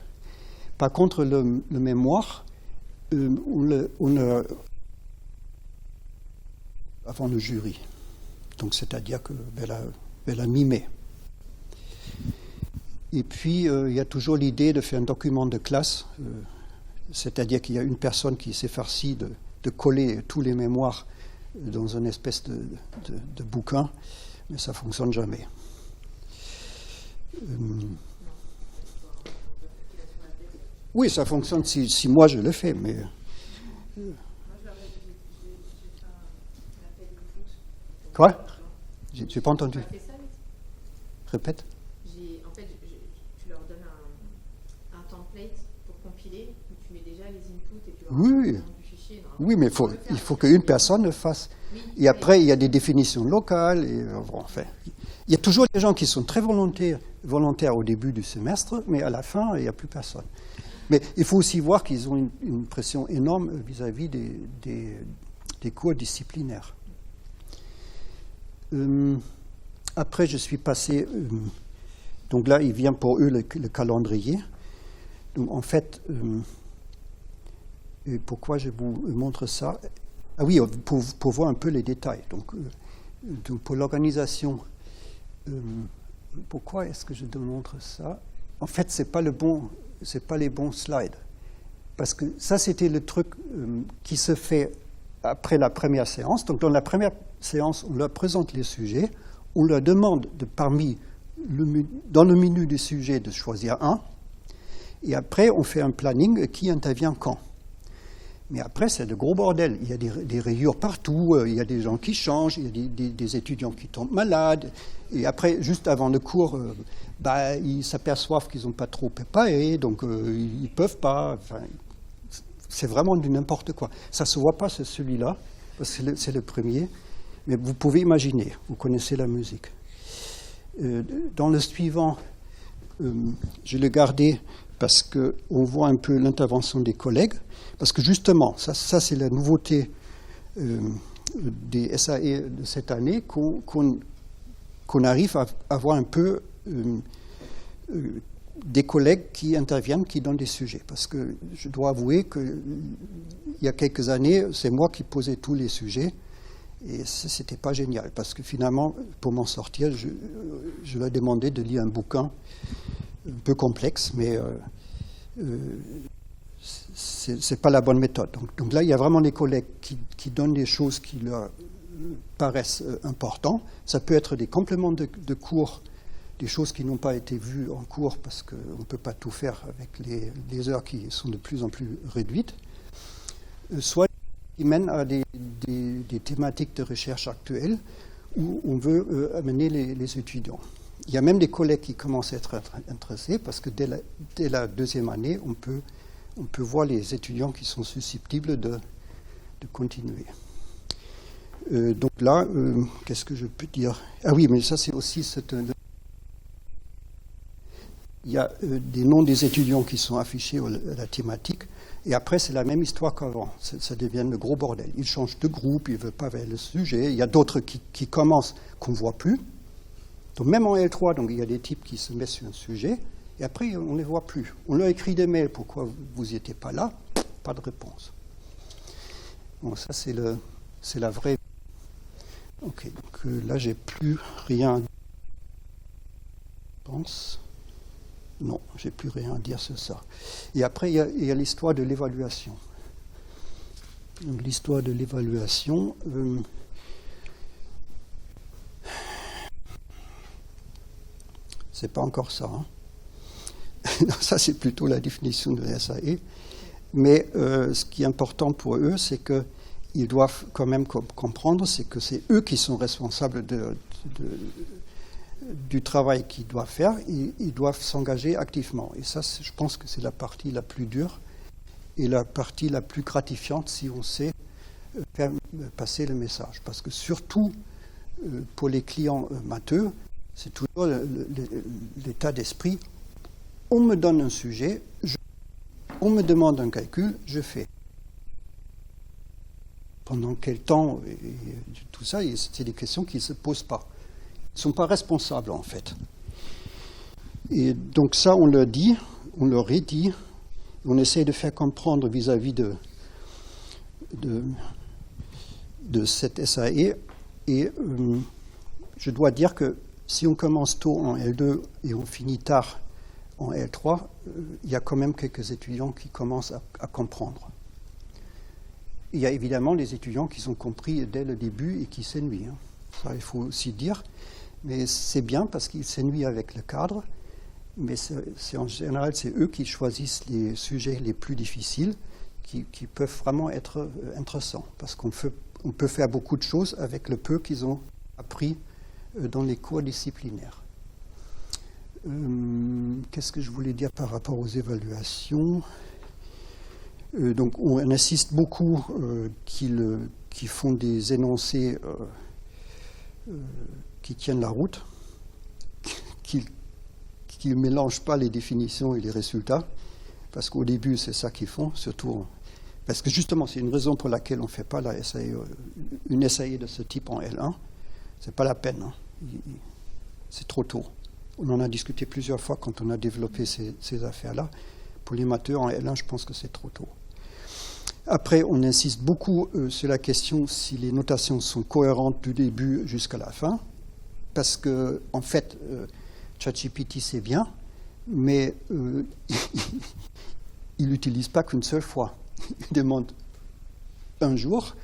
Par contre, le mémoire, avant le jury. Donc, c'est-à-dire qu'elle a mimé. Et puis, il y a toujours l'idée de faire un document de classe, c'est-à-dire qu'il y a une personne qui s'effarcit de coller tous les mémoires dans une espèce de bouquin, mais ça ne fonctionne jamais. Oui, ça fonctionne si moi je le fais, mais... Quoi? J'ai pas entendu. Répète. En fait, tu leur donnes un template pour compiler, où tu mets déjà les inputs et tu leur Oui. du fichier. Oui, mais il faut qu'une personne le fasse. Et après, il y a des définitions locales. Et, enfin, il y a toujours des gens qui sont très volontaires au début du semestre, mais à la fin, il n'y a plus personne. Mais il faut aussi voir qu'ils ont une pression énorme vis-à-vis des cours disciplinaires. Après, je suis passé... donc là, il vient pour eux le calendrier. Donc en fait, pourquoi je vous montre ça? Ah oui, pour voir un peu les détails. Donc pour l'organisation, pourquoi est-ce que je te montre ça? En fait, c'est pas les bons slides. Parce que ça, c'était le truc qui se fait après la première séance. Donc dans la première séance, on leur présente les sujets, on leur demande dans le menu du sujet de choisir un, et après on fait un planning qui intervient quand. Mais après, c'est de gros bordel. Il y a des rayures partout, il y a des gens qui changent, il y a des étudiants qui tombent malades. Et après, juste avant le cours, ils s'aperçoivent qu'ils n'ont pas trop préparé, donc ils ne peuvent pas. Enfin, c'est vraiment du n'importe quoi. Ça ne se voit pas, c'est celui-là, parce que c'est le premier. Mais vous pouvez imaginer, vous connaissez la musique. Dans le suivant, je l'ai gardé parce qu'on voit un peu l'intervention des collègues. Parce que justement, ça c'est la nouveauté des SAE de cette année, qu'on arrive à avoir un peu des collègues qui interviennent, qui donnent des sujets. Parce que je dois avouer qu'il y a quelques années, c'est moi qui posais tous les sujets. Et ce n'était pas génial, parce que finalement, pour m'en sortir, je leur ai demandé de lire un bouquin un peu complexe, mais ce n'est pas la bonne méthode. Donc là, il y a vraiment des collègues qui donnent des choses qui leur paraissent importantes. Ça peut être des compléments de cours, des choses qui n'ont pas été vues en cours, parce qu'on ne peut pas tout faire avec les heures qui sont de plus en plus réduites, soit qui mènent à des thématiques de recherche actuelles où on veut amener les étudiants. Il y a même des collègues qui commencent à être intéressés, parce que dès la deuxième année, on peut voir les étudiants qui sont susceptibles de continuer. Donc là, qu'est-ce que je peux dire? Ah oui, mais ça c'est aussi... Il y a des noms des étudiants qui sont affichés à la thématique, et après c'est la même histoire qu'avant. Ça devient le gros bordel. Ils changent de groupe, ils ne veulent pas vers le sujet. Il y a d'autres qui commencent qu'on ne voit plus. Donc même en L3, donc, il y a des types qui se mettent sur un sujet, et après on ne les voit plus. On leur écrit des mails, pourquoi vous n'étiez pas là? Pas de réponse. Bon, ça c'est la vraie... Ok, donc là j'ai plus rien... Je pense... Non, j'ai plus rien à dire sur ça. Et après, il y a l'histoire de l'évaluation. Donc, l'histoire de l'évaluation, c'est pas encore ça. Hein. Non, ça, c'est plutôt la définition de la SAE. Mais ce qui est important pour eux, c'est qu'ils doivent quand même comprendre, c'est que c'est eux qui sont responsables du travail qu'ils doivent faire, ils doivent s'engager activement. Et ça, je pense que c'est la partie la plus dure et la partie la plus gratifiante si on sait faire passer le message. Parce que surtout pour les clients matheux, c'est toujours l'état d'esprit. On me donne un sujet, on me demande un calcul, je fais. Pendant quel temps et tout ça, c'est des questions qui ne se posent pas. Ils ne sont pas responsables, en fait. Et donc ça, on leur dit, on leur est dit, on essaie de faire comprendre vis-à-vis de cette SAE. Et je dois dire que si on commence tôt en L2 et on finit tard en L3, il y a quand même quelques étudiants qui commencent à comprendre. Il y a évidemment les étudiants qui ont compris dès le début et qui s'ennuient. Hein. Ça, il faut aussi dire. Mais c'est bien parce qu'ils s'ennuient avec le cadre, mais en général, c'est eux qui choisissent les sujets les plus difficiles, qui peuvent vraiment être intéressants, parce qu'on peut faire beaucoup de choses avec le peu qu'ils ont appris dans les cours disciplinaires. Qu'est-ce que je voulais dire par rapport aux évaluations? Donc, on insiste beaucoup qu'ils font des énoncés qui tiennent la route, qui ne mélangent pas les définitions et les résultats, parce qu'au début, c'est ça qu'ils font, surtout parce que justement, c'est une raison pour laquelle on ne fait pas une SAE de ce type en L1. Ce n'est pas la peine, hein. C'est trop tôt. On en a discuté plusieurs fois quand on a développé ces affaires-là. Pour les matheux en L1, je pense que c'est trop tôt. Après, on insiste beaucoup sur la question si les notations sont cohérentes du début jusqu'à la fin, parce que, en fait, ChatGPT c'est bien, mais il n'utilise pas qu'une seule fois. Il demande un jour,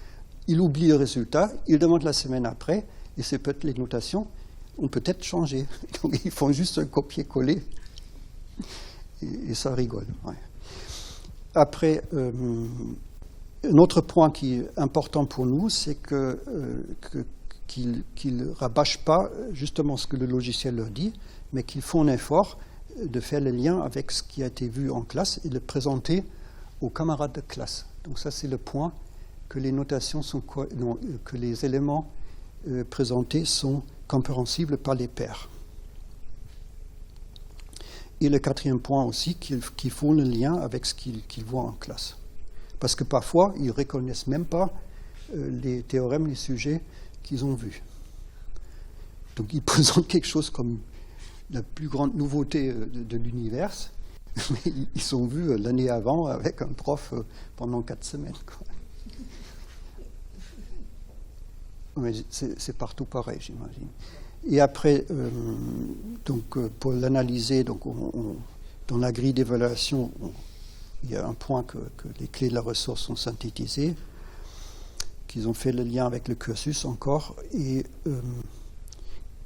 il oublie le résultat, il demande la semaine après, et c'est peut-être les notations ont peut-être changé. Donc ils font juste un copier-coller, et ça rigole. Ouais. Après, un autre point qui est important pour nous, c'est qu'ils ne rabâchent pas justement ce que le logiciel leur dit, mais qu'ils font un effort de faire le lien avec ce qui a été vu en classe et de le présenter aux camarades de classe. Donc ça, c'est le point que les notations sont que les éléments présentés sont compréhensibles par les pairs. Et le quatrième point aussi, qu'ils font le lien avec ce qu'ils voient en classe. Parce que parfois, ils ne reconnaissent même pas les théorèmes, les sujets qu'ils ont vus. Donc ils présentent quelque chose comme la plus grande nouveauté de l'univers, mais ils sont vus l'année avant avec un prof pendant 4 semaines. Quoi. Oui, c'est partout pareil, j'imagine. Et après, pour l'analyser, dans la grille d'évaluation, il y a un point que les clés de la ressource sont synthétisées, qu'ils ont fait le lien avec le cursus encore, et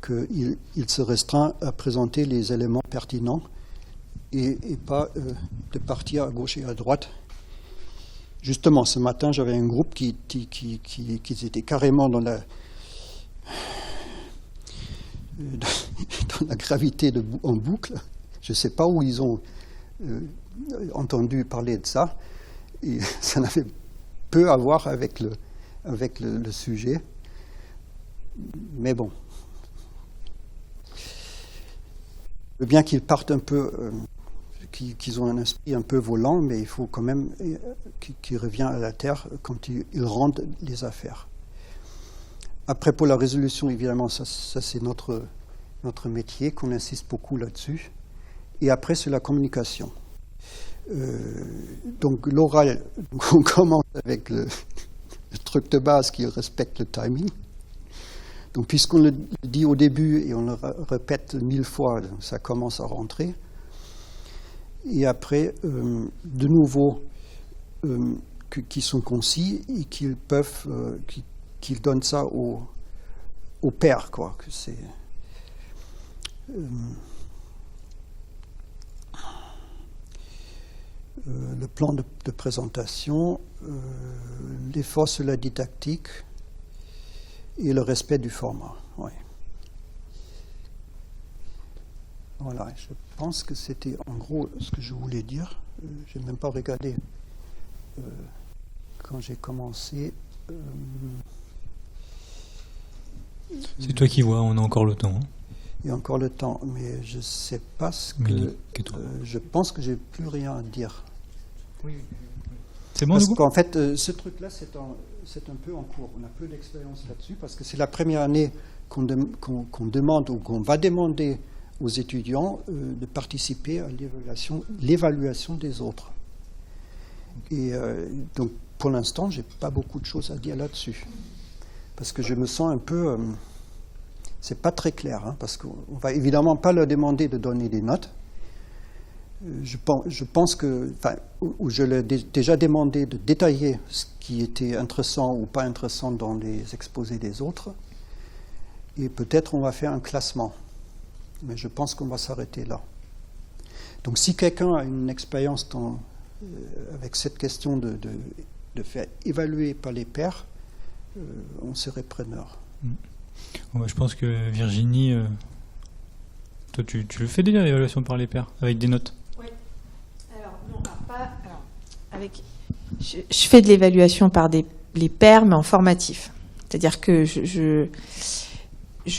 qu'il se restreint à présenter les éléments pertinents et pas de partir à gauche et à droite. Justement, ce matin, j'avais un groupe qui était carrément dans la gravité en boucle. Je ne sais pas où ils ont entendu parler de ça. Et ça n'avait peu à voir avec le sujet. Mais bon. Je veux bien qu'ils partent un peu, qu'ils ont un esprit un peu volant, mais il faut quand même qu'ils reviennent à la terre quand ils rendent les affaires. Après, pour la résolution, évidemment, ça c'est notre métier, qu'on insiste beaucoup là-dessus. Et après, c'est la communication. Donc, l'oral, on commence avec le truc de base qui respecte le timing. Donc, puisqu'on le dit au début et on le répète 1000 fois, ça commence à rentrer. Et après, de nouveau, qui sont concis et qu'ils peuvent, qu'ils donnent ça aux pairs, quoi. Que c'est le plan de présentation, l'effort sur la didactique et le respect du format. Ouais. Voilà, je pense que c'était en gros ce que je voulais dire. Je n'ai même pas regardé quand j'ai commencé. C'est toi qui vois, on a encore le temps. Il y a encore le temps, mais je ne sais pas ce que... je pense que j'ai plus rien à dire. Oui. C'est bon, parce qu'en fait, ce truc-là, c'est un peu en cours. On n'a peu d'expérience là-dessus, parce que c'est la première année qu'on demande ou qu'on va demander aux étudiants de participer à l'évaluation des autres. Et donc, pour l'instant, je n'ai pas beaucoup de choses à dire là-dessus. Parce que je me sens un peu... c'est pas très clair, hein, parce qu'on ne va évidemment pas leur demander de donner des notes. Je pense que... je leur ai déjà demandé de détailler ce qui était intéressant ou pas intéressant dans les exposés des autres. Et peut-être on va faire un classement. Mais je pense qu'on va s'arrêter là. Donc si quelqu'un a une expérience avec cette question de faire évaluer par les pairs, on serait preneur. Ouais, je pense que Virginie, toi tu le fais déjà l'évaluation par les pairs, avec des notes. Oui. Alors, non, je fais de l'évaluation par les pairs, mais en formatif. C'est-à-dire que je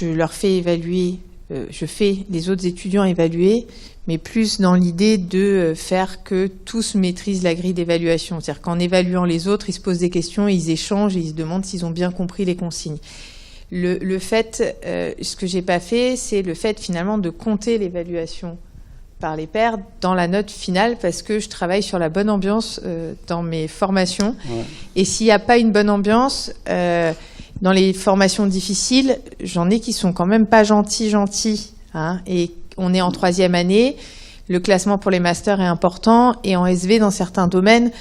leur fais évaluer... je fais les autres étudiants évaluer, mais plus dans l'idée de faire que tous maîtrisent la grille d'évaluation. C'est-à-dire qu'en évaluant les autres, ils se posent des questions, ils échangent et ils se demandent s'ils ont bien compris les consignes. Le fait, ce que j'ai pas fait, c'est le fait finalement de compter l'évaluation par les pairs dans la note finale, parce que je travaille sur la bonne ambiance dans mes formations. Ouais. Et s'il n'y a pas une bonne ambiance... dans les formations difficiles, j'en ai qui sont quand même pas gentils, hein, et on est en 3e année. Le classement pour les masters est important, et en SV, dans certains domaines,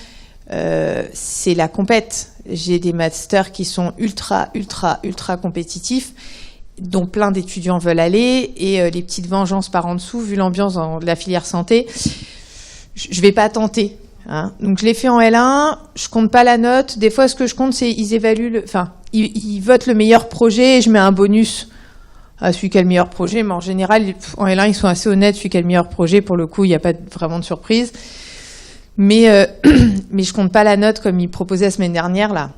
c'est la compète. J'ai des masters qui sont ultra compétitifs, dont plein d'étudiants veulent aller, et les petites vengeances par en dessous, vu l'ambiance dans la filière santé, je vais pas tenter. Hein. Donc je l'ai fait en L1, je compte pas la note. Des fois, ce que je compte, c'est ils évaluent, ils votent le meilleur projet et je mets un bonus à celui qui a le meilleur projet. Mais en général, en L1, ils sont assez honnêtes. Celui qui a le meilleur projet, pour le coup, il n'y a pas vraiment de surprise. Mais je compte pas la note comme ils proposaient la semaine dernière là,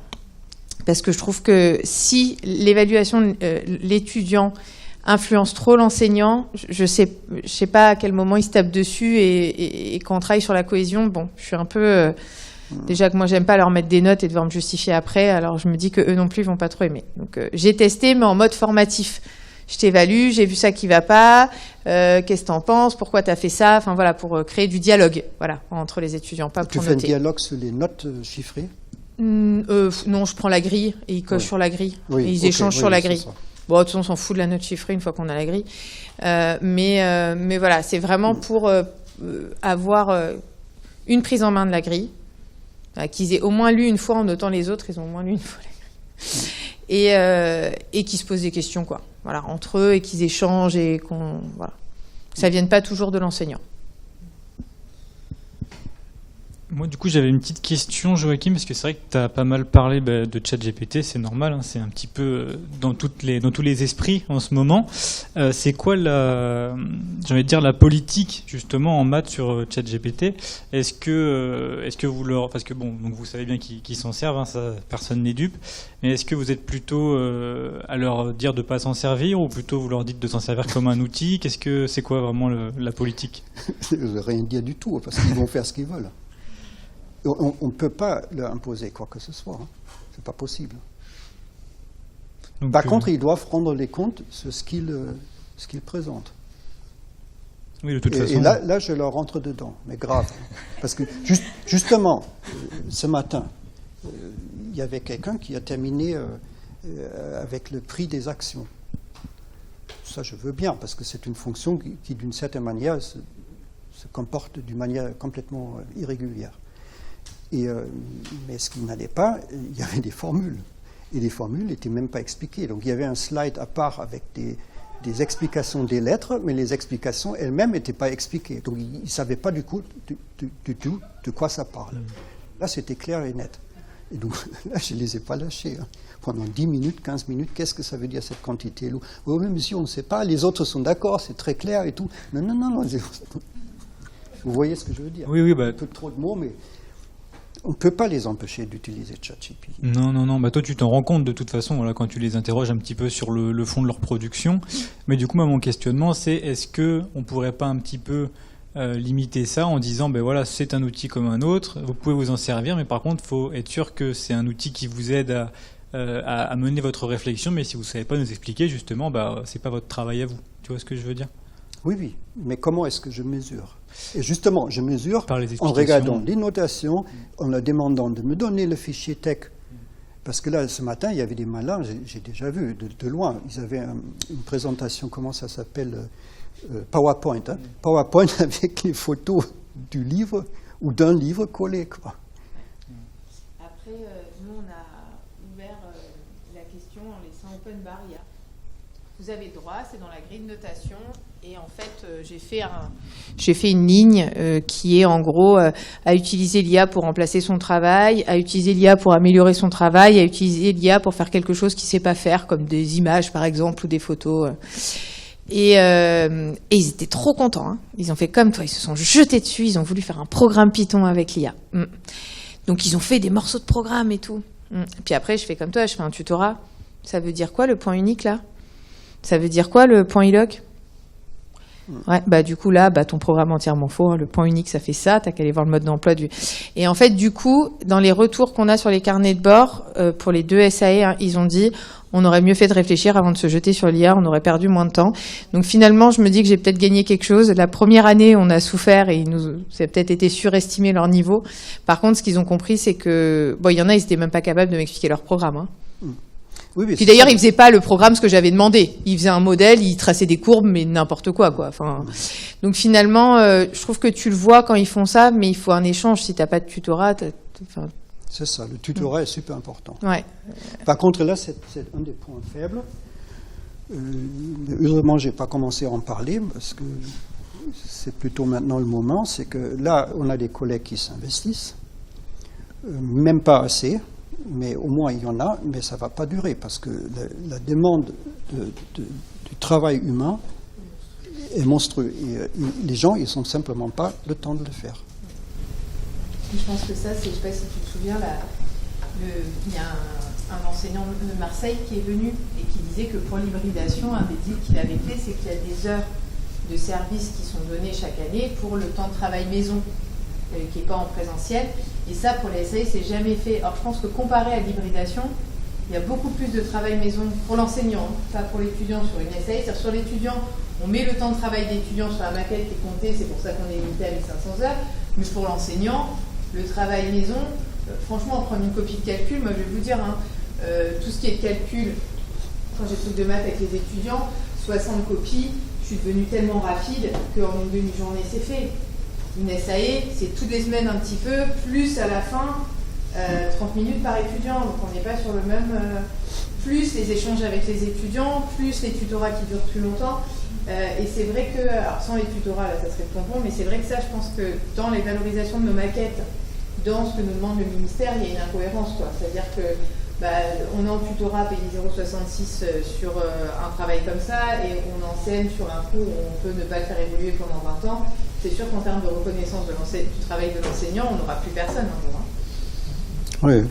parce que je trouve que si l'évaluation, l'étudiant influence trop l'enseignant, je sais pas à quel moment il se tape dessus, et quand on travaille sur la cohésion, bon, je suis un peu... déjà que moi, j'aime pas leur mettre des notes et devoir me justifier après, alors je me dis que eux non plus vont pas trop aimer. Donc j'ai testé, mais en mode formatif. Je t'évalue, j'ai vu ça qui va pas, qu'est-ce que t'en penses, pourquoi t'as fait ça, pour créer du dialogue, entre les étudiants, pas pour noter. Tu fais un dialogue sur les notes chiffrées ? Non, je prends la grille et ils cochent sur la grille. Et ils échangent sur la grille. Bon, de toute façon, on s'en fout de la note chiffrée une fois qu'on a la grille. Mais voilà, c'est vraiment pour avoir une prise en main de la grille, qu'ils aient au moins lu une fois en notant les autres, ils ont au moins lu une fois la grille. Et qu'ils se posent des questions, quoi. Voilà, entre eux, et qu'ils échangent et voilà. Que ça vienne pas toujours de l'enseignant. Moi, du coup, j'avais une petite question, Joachim, parce que c'est vrai que tu as pas mal parlé de ChatGPT, c'est normal, hein, c'est un petit peu dans tous les esprits en ce moment. C'est quoi j'ai envie de dire, la politique, justement, en maths sur ChatGPT? Est-ce que vous leur... Parce que, bon, donc vous savez bien qu'ils s'en servent, hein, ça, personne n'est dupe, mais est-ce que vous êtes plutôt à leur dire de ne pas s'en servir, ou plutôt vous leur dites de s'en servir comme un outil? C'est quoi vraiment la politique? Je ne vais rien dire du tout, parce qu'ils vont faire ce qu'ils veulent. On ne peut pas leur imposer quoi que ce soit. Hein. Ce n'est pas possible. Donc, par contre, ils doivent rendre les comptes sur ce qu'ils présentent. Oui, de toute façon. Et là, je leur rentre dedans, mais grave. Parce que, justement, ce matin, il y avait quelqu'un qui a terminé avec le prix des actions. Ça, je veux bien, parce que c'est une fonction qui d'une certaine manière, se comporte d'une manière complètement irrégulière. Mais ce qui n'allait pas, il y avait des formules. Et les formules n'étaient même pas expliquées. Donc il y avait un slide à part avec des explications des lettres, mais les explications elles-mêmes n'étaient pas expliquées. Donc ils ne savaient pas du tout de quoi ça parle. Là, c'était clair et net. Et donc là, je ne les ai pas lâchés. Hein. Pendant 10 minutes, 15 minutes, qu'est-ce que ça veut dire cette quantité? Oui, mais monsieur, on ne sait pas. Les autres sont d'accord, c'est très clair et tout. Non. Vous voyez ce que je veux dire? Oui, bah... Un peu trop de mots, mais... On ne peut pas les empêcher d'utiliser ChatGPT. Non. Bah toi, tu t'en rends compte de toute façon voilà, quand tu les interroges un petit peu sur le fond de leur production. Mais du coup, mon questionnement, c'est est-ce qu'on ne pourrait pas un petit peu limiter ça en disant voilà, c'est un outil comme un autre, vous pouvez vous en servir, mais par contre, il faut être sûr que c'est un outil qui vous aide à mener votre réflexion. Mais si vous ne savez pas nous expliquer, justement, ce n'est pas votre travail à vous. Tu vois ce que je veux dire? Oui. Mais comment est-ce que je mesure? Et justement, je mesure en regardant les notations, en leur demandant de me donner le fichier texte. Parce que là, ce matin, il y avait des malins, j'ai déjà vu, de loin. Ils avaient une présentation, comment ça s'appelle, PowerPoint. Hein, PowerPoint avec les photos du livre ou d'un livre collé, quoi. Après, nous, on a ouvert la question en laissant open bar. Vous avez droit, c'est dans la grille de notation. Et en fait, j'ai fait une ligne qui est en gros à utiliser l'IA pour remplacer son travail, à utiliser l'IA pour améliorer son travail, à utiliser l'IA pour faire quelque chose qu'il ne sait pas faire, comme des images par exemple ou des photos. Et ils étaient trop contents. Hein. Ils ont fait comme toi, ils se sont jetés dessus, ils ont voulu faire un programme Python avec l'IA. Donc ils ont fait des morceaux de programme et tout. Puis après, je fais comme toi, je fais un tutorat. Ça veut dire quoi le point unique là? Ça veut dire quoi le point iloc? Ouais, du coup là, ton programme entièrement faux. Hein. Le point unique, ça fait ça. T'as qu'à aller voir le mode d'emploi du. Et en fait, du coup, dans les retours qu'on a sur les carnets de bord pour les 2 SAE, hein, ils ont dit, on aurait mieux fait de réfléchir avant de se jeter sur l'IA. On aurait perdu moins de temps. Donc finalement, je me dis que j'ai peut-être gagné quelque chose. La première année, on a souffert et ça a peut-être été surestimé leur niveau. Par contre, ce qu'ils ont compris, c'est que il y en a, ils étaient même pas capables de m'expliquer leur programme. Hein. Oui, puis d'ailleurs, il faisait pas le programme ce que j'avais demandé. Il faisait un modèle, il traçait des courbes, mais n'importe quoi. Enfin, donc finalement, je trouve que tu le vois quand ils font ça, mais il faut un échange. Si t'as pas de tutorat, c'est ça. Le tutorat est super important. Ouais. Par contre, là, c'est un des points faibles. Heureusement, j'ai pas commencé à en parler parce que c'est plutôt maintenant le moment. C'est que là, on a des collègues qui s'investissent, même pas assez. Mais au moins il y en a, mais ça ne va pas durer parce que la demande du travail humain est monstrueux. Et les gens, ils n'ont simplement pas le temps de le faire. Je pense que ça, je ne sais pas si tu te souviens, il y a un enseignant de Marseille qui est venu et qui disait que pour l'hybridation, un des deals qu'il avait fait, c'est qu'il y a des heures de service qui sont données chaque année pour le temps de travail maison qui n'est pas en présentiel. Et ça, pour les SAE, c'est jamais fait. Alors, je pense que comparé à l'hybridation, il y a beaucoup plus de travail maison pour l'enseignant, pas pour l'étudiant sur une SAE. C'est-à-dire sur l'étudiant, on met le temps de travail d'étudiant sur la maquette qui est compté, c'est pour ça qu'on est limité à 1500 heures. Mais pour l'enseignant, le travail maison, franchement, prendre une copie de calcul, moi je vais vous dire, hein, tout ce qui est de calcul, quand j'ai truc de maths avec les étudiants, 60 copies, je suis devenue tellement rapide qu'en une demi-journée c'est fait. Une SAE, c'est toutes les semaines un petit peu, plus à la fin, 30 minutes par étudiant, donc on n'est pas sur le même... plus les échanges avec les étudiants, plus les tutorats qui durent plus longtemps. Et c'est vrai que, alors sans les tutorats, là ça serait le pompon, mais c'est vrai que ça, je pense que dans les valorisations de nos maquettes, dans ce que nous demande le ministère, il y a une incohérence, quoi. C'est-à-dire que on est en tutorat à payer 0,66 sur un travail comme ça, et on enseigne sur un cours où on peut ne pas le faire évoluer pendant 20 ans. C'est sûr qu'en termes de reconnaissance du travail de l'enseignant, on n'aura plus personne un jour. Hein. Oui.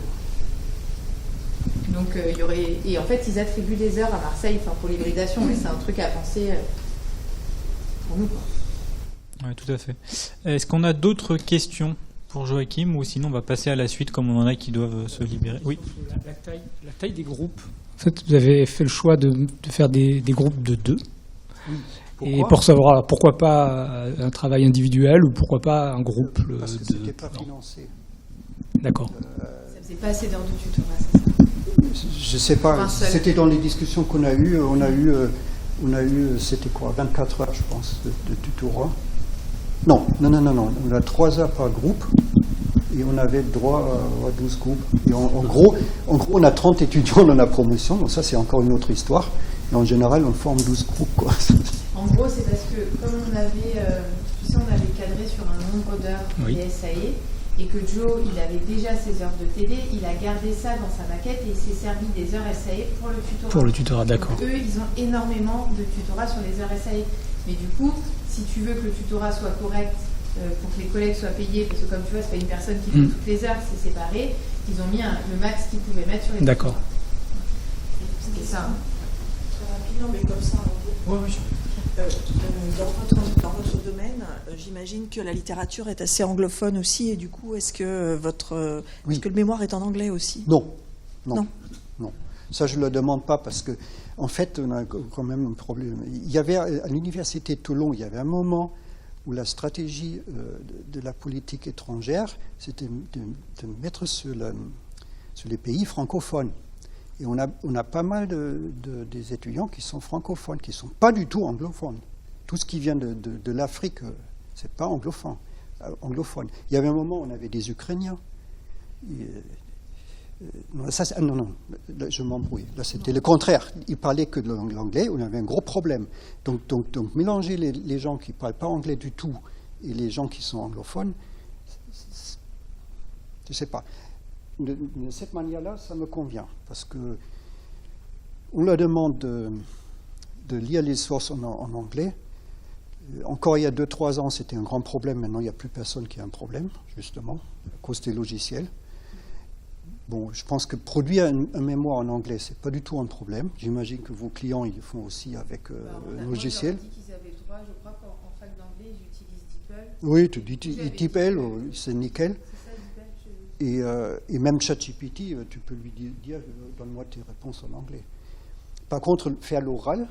Donc il y aurait... Et en fait, ils attribuent des heures à Marseille pour l'hybridation, mais c'est un truc à penser pour nous, quoi. Oui, tout à fait. Est-ce qu'on a d'autres questions pour Joachim, ou sinon on va passer à la suite comme on en a qui doivent se libérer? Oui. La taille des groupes. En fait, vous avez fait le choix de faire des groupes de 2. Et pour savoir pourquoi pas un travail individuel ou pourquoi pas un groupe Parce que c'était pas financé. D'accord. Ça faisait pas assez d'heures de tutorat, c'est ça? Je sais pas. C'était dans les discussions qu'on a eues. On a eu, c'était quoi, 24 heures, je pense, de tutorat. Non. On a 3 heures par groupe et on avait droit à 12 groupes. Et en gros, on a 30 étudiants dans la promotion, donc ça c'est encore une autre histoire. Et en général, on forme 12 groupes, quoi. En gros, c'est parce que comme on avait, on avait cadré sur un nombre d'heures des SAE, et que Joe, il avait déjà ses heures de TD, il a gardé ça dans sa maquette et il s'est servi des heures SAE pour le tutorat. Pour le tutorat, d'accord. Donc, eux, ils ont énormément de tutorat sur les heures SAE. Mais du coup, si tu veux que le tutorat soit correct, pour que les collègues soient payés, parce que comme tu vois, c'est pas une personne qui fait toutes les heures, c'est séparé, ils ont mis le max qu'ils pouvaient mettre sur les D'accord. C'était ça. Hein. Très rapidement, mais comme ça, Oui. dans votre domaine, j'imagine que la littérature est assez anglophone aussi, et du coup, est-ce que est-ce que le mémoire est en anglais aussi? Non. Ça, je ne le demande pas parce que, en fait, on a quand même un problème. Il y avait, à l'université de Toulon, il y avait un moment où la stratégie de la politique étrangère, c'était de mettre sur les pays francophones. Et on a pas mal des étudiants qui sont francophones, qui ne sont pas du tout anglophones. Tout ce qui vient de l'Afrique, ce n'est pas anglophone. Il y avait un moment où on avait des Ukrainiens. Non, là, je m'embrouille. Là, c'était le contraire. Ils parlaient que de l'anglais, on avait un gros problème. Donc mélanger les gens qui ne parlent pas anglais du tout et les gens qui sont anglophones, je ne sais pas. De cette manière-là, ça me convient, parce que on leur demande de lire les sources en anglais. Encore il y a 2-3 ans, c'était un grand problème. Maintenant, il n'y a plus personne qui a un problème, justement, à cause des logiciels. Bon, je pense que produire un mémoire en anglais, c'est pas du tout un problème. J'imagine que vos clients, ils le font aussi avec un logiciel. On a dit qu'ils avaient le droit, je crois qu'en fac d'anglais, ils utilisent DeepL. Oui, tu dis DeepL, c'est nickel. Et même ChatGPT, tu peux lui dire donne-moi tes réponses en anglais. Par contre, faire l'oral,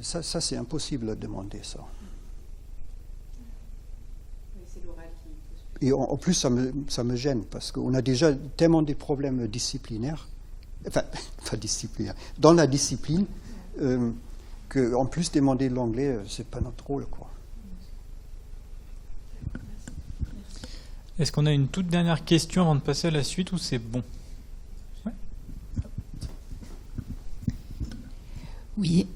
ça c'est impossible à demander, ça. C'est l'oral qui pose. Et en plus, ça me gêne, parce qu'on a déjà tellement des problèmes disciplinaires, enfin, pas disciplinaires, dans la discipline, qu'en plus, demander l'anglais, c'est pas notre rôle, quoi. Est-ce qu'on a une toute dernière question avant de passer à la suite, ou c'est bon? Oui,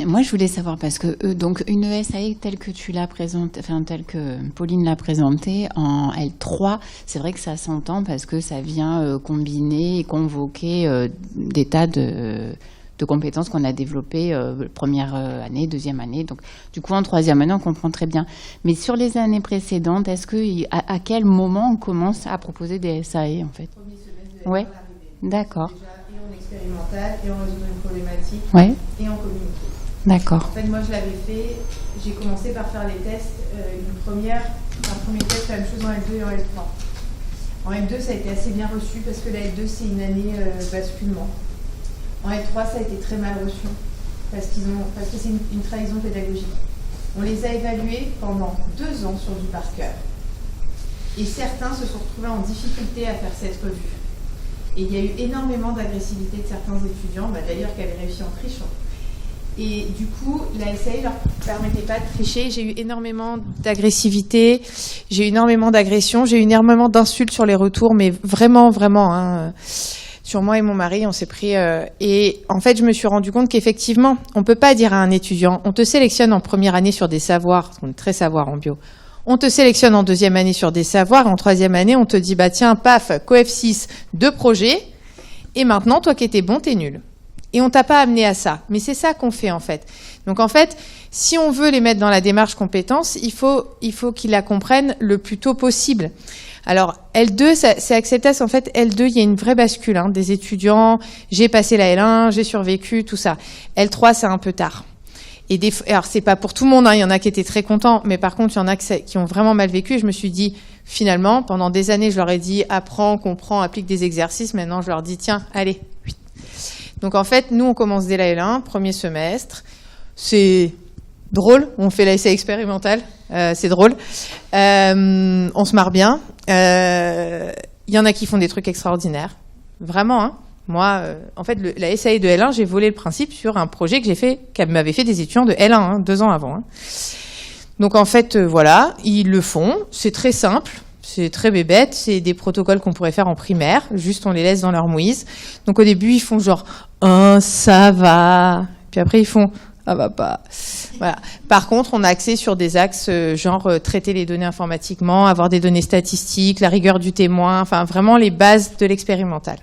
moi je voulais savoir, parce que donc une SAE telle que tu l'as présentée, enfin telle que Pauline l'a présentée en L3, c'est vrai que ça s'entend parce que ça vient combiner et convoquer des tas de compétences qu'on a développées première année, deuxième année. Donc, du coup, en troisième année, on comprend très bien. Mais sur les années précédentes, est-ce que à quel moment on commence à proposer des SAE, en fait? Premier semestre de Ouais, l'arrivée. d'accord. Déjà, et en expérimental, et en résoudre une problématique, Ouais, et en communiquer. d'accord. En fait, moi, je l'avais fait. J'ai commencé par faire les tests. Un premier test, la même chose en L2 et en L3. En L2, ça a été assez bien reçu parce que la L2, c'est une année basculement. En L3, ça a été très mal reçu parce que c'est une trahison pédagogique. On les a évalués pendant 2 ans sur du par cœur. Et certains se sont retrouvés en difficulté à faire cette revue. Et il y a eu énormément d'agressivité de certains étudiants, d'ailleurs qui avaient réussi en trichant. Et du coup, la SAE ne leur permettait pas de tricher. J'ai eu énormément d'agressivité, j'ai eu énormément d'agressions, j'ai eu énormément d'insultes sur les retours, mais vraiment, vraiment, hein, sur moi et mon mari, on s'est pris... et en fait, je me suis rendu compte qu'effectivement, on ne peut pas dire à un étudiant, on te sélectionne en première année sur des savoirs, parce qu'on est très savoir en bio, on te sélectionne en deuxième année sur des savoirs, et en troisième année, on te dit, bah tiens, paf, coef 6, 2 projets, et maintenant, toi qui étais bon, t'es nul. Et on t'a pas amené à ça. Mais c'est ça qu'on fait, en fait. Donc, en fait, si on veut les mettre dans la démarche compétence, il faut qu'ils la comprennent le plus tôt possible. Alors, L2, c'est Acceptas. En fait, L2, il y a une vraie bascule, hein, des étudiants. J'ai passé la L1, j'ai survécu, tout ça. L3, c'est un peu tard. Et alors, c'est pas pour tout le monde, hein, il y en a qui étaient très contents, mais par contre, il y en a qui ont vraiment mal vécu. Et je me suis dit, finalement, pendant des années, je leur ai dit, apprends, comprends, applique des exercices. Maintenant, je leur dis, tiens, allez. Donc, en fait, nous, on commence dès la L1, premier semestre. C'est drôle. On fait l'essai expérimental. C'est drôle. On se marre bien. Il y en a qui font des trucs extraordinaires. Vraiment, hein. Moi, en fait, la SAE de L1, j'ai volé le principe sur un projet que j'ai fait, m'avaient fait des étudiants de L1, hein, 2 ans avant. Hein. Donc, en fait, voilà, ils le font. C'est très simple. C'est très bébête, c'est des protocoles qu'on pourrait faire en primaire, juste on les laisse dans leur mouise. Donc au début, ils font genre « Oh, ça va ». Puis après, ils font « Ah, va pas ». Voilà. Par contre, on a axé sur des axes genre traiter les données informatiquement, avoir des données statistiques, la rigueur du témoin, enfin vraiment les bases de l'expérimental.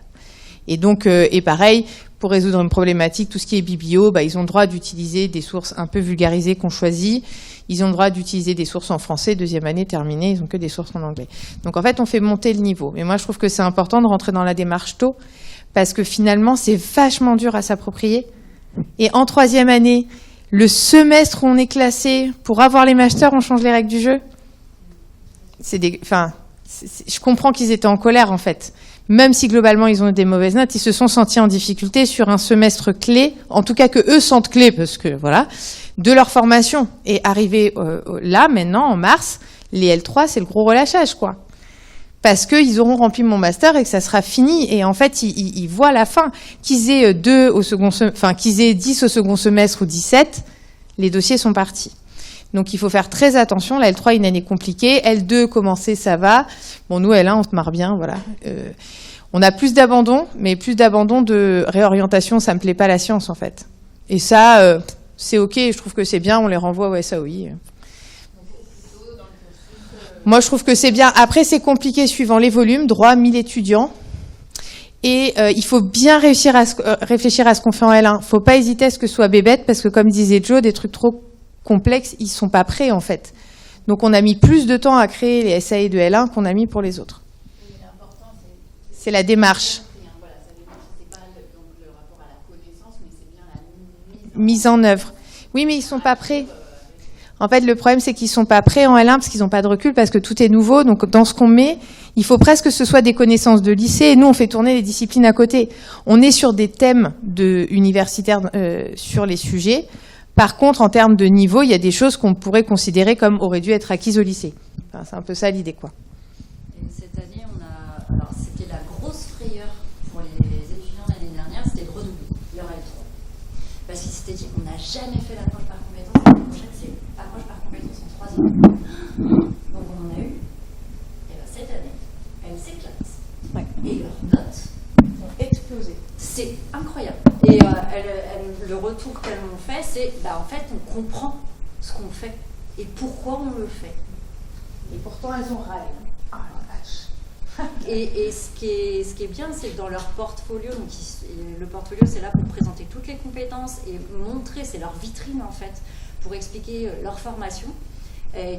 Et donc, et pareil, pour résoudre une problématique, tout ce qui est biblio, ils ont le droit d'utiliser des sources un peu vulgarisées qu'on choisit. Ils ont le droit d'utiliser des sources en français, deuxième année terminée, ils n'ont que des sources en anglais. Donc en fait, on fait monter le niveau. Mais moi, je trouve que c'est important de rentrer dans la démarche tôt, parce que finalement, c'est vachement dur à s'approprier. Et en troisième année, le semestre où on est classé, pour avoir les masters, on change les règles du jeu. Je comprends qu'ils étaient en colère, en fait. Même si globalement, ils ont eu des mauvaises notes, ils se sont sentis en difficulté sur un semestre clé, en tout cas que eux sentent clé, parce que voilà, de leur formation. Et arrivé là, maintenant, en mars, les L3, c'est le gros relâchage, quoi. Parce qu'ils auront rempli mon master et que ça sera fini. Et en fait, ils voient la fin. Qu'ils aient 10 au second semestre ou 17, les dossiers sont partis. Donc, il faut faire très attention. La L3, une année compliquée. L2, commencer, ça va. Bon, nous, L1, on se marre bien, voilà. On a plus d'abandon, mais plus d'abandon de réorientation, ça me plaît pas la science, en fait. Et ça, c'est OK, je trouve que c'est bien, on les renvoie au SAOI. Moi, je trouve que c'est bien. Après, c'est compliqué suivant les volumes. Droit, 1000 étudiants. Et il faut bien réfléchir à ce qu'on fait en L1. Faut pas hésiter à ce que ce soit bébête, parce que comme disait Joe, des trucs trop complexes, ils sont pas prêts, en fait. Donc, on a mis plus de temps à créer les SAE de L1 qu'on a mis pour les autres. C'est la démarche. Mise en œuvre. Oui, mais ils sont pas prêts. En fait, le problème, c'est qu'ils sont pas prêts en L1 parce qu'ils n'ont pas de recul, parce que tout est nouveau. Donc, dans ce qu'on met, il faut presque que ce soit des connaissances de lycée. Et nous, on fait tourner les disciplines à côté. On est sur des thèmes universitaires sur les sujets. Par contre, en termes de niveau, il y a des choses qu'on pourrait considérer comme auraient dû être acquises au lycée. Enfin, c'est un peu ça l'idée, quoi. Et cette année, alors c'était la grosse frayeur pour les étudiants l'année dernière, c'était de redoubler leur L3. Parce qu'ils s'étaient dit, on n'a jamais fait l'approche par compétence, l'année prochaine c'est approche par compétence en troisième. Donc on en a eu. Et bien cette année, elles s'éclatent. Ouais. Et leurs notes ont explosé. C'est incroyable. Et le retour qu'elles m'ont fait, c'est en fait, on comprend ce qu'on fait et pourquoi on le fait. Et pourtant, elles ont râlé. Ah la vache. Et ce qui est bien, c'est que dans leur portfolio, donc le portfolio, c'est là pour présenter toutes les compétences et montrer, c'est leur vitrine en fait, pour expliquer leur formation,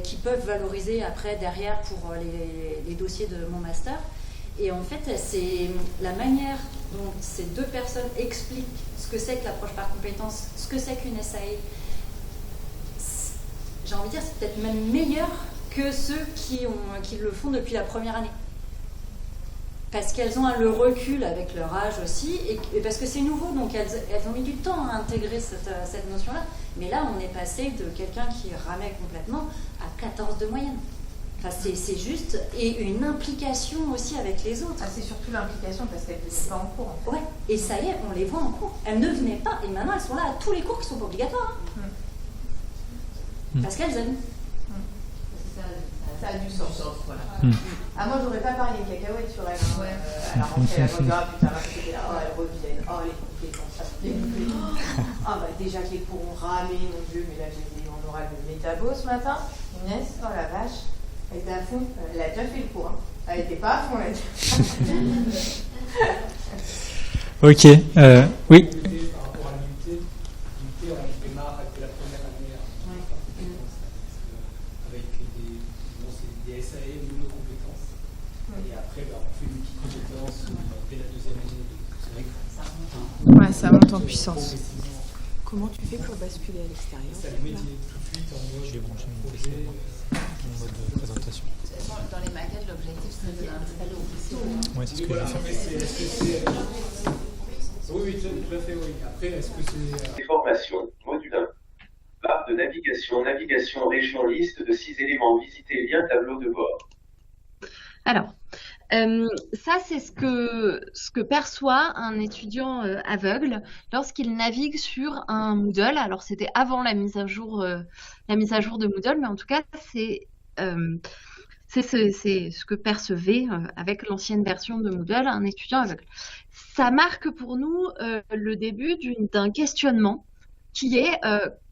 qu'ils peuvent valoriser après derrière pour les dossiers de mon master. Et en fait, c'est la manière dont ces deux personnes expliquent ce que c'est que l'approche par compétence, ce que c'est qu'une SAE. J'ai envie de dire, c'est peut-être même meilleur que ceux qui le font depuis la première année. Parce qu'elles ont le recul avec leur âge aussi, et parce que c'est nouveau, donc elles ont mis du temps à intégrer cette notion-là. Mais là, on est passé de quelqu'un qui ramait complètement à 14 de moyenne. Enfin, c'est juste, et une implication aussi avec les autres. Ah, c'est surtout l'implication parce qu'elles ne venaient pas en cours. En fait. Ouais, et ça y est, on les voit en cours. Elles ne venaient pas, et maintenant elles sont là à tous les cours qui ne sont pas obligatoires. Parce qu'elles aiment. Ça a du sens. Voilà. Ah, moi, j'aurais pas parié une cacahuète sur elle. Hein. À la rentrée, elle regarde, putain, elles reviennent. Oh, les compétences, ça se plaît. Ah, bah, déjà que les cours ont ramé, mon Dieu, mais là, j'ai dit en oral de métabo ce matin. Inès, oh la vache, elle était à fond. Elle a déjà fait le cours. Hein. Elle n'était pas à fond, là. Ok, oui. Par rapport à l'unité, on démarre avec la première année avec des SAE monocompétences. Et après, on fait multi-compétences dès la deuxième année. C'est vrai que ouais, ça monte en puissance. Comment tu fais pour basculer à l'extérieur? Ça le met tout de suite en mode. Je vais brancher mon PC en mode présentation. Dans les maquettes, l'objectif, c'est d'installer au plus tôt. Oui, c'est ce que je vais faire. Oui, tout à fait, oui. Après, est-ce que c'est... Formation, module 1. Barre de navigation, navigation région, liste de 6 éléments, visiter lien, tableau de bord. Alors, ça, c'est ce que perçoit un étudiant aveugle lorsqu'il navigue sur un Moodle. Alors, c'était avant la mise à jour de Moodle, mais en tout cas, c'est ce que percevait avec l'ancienne version de Moodle un étudiant aveugle. Ça marque pour nous le début d'un questionnement qui est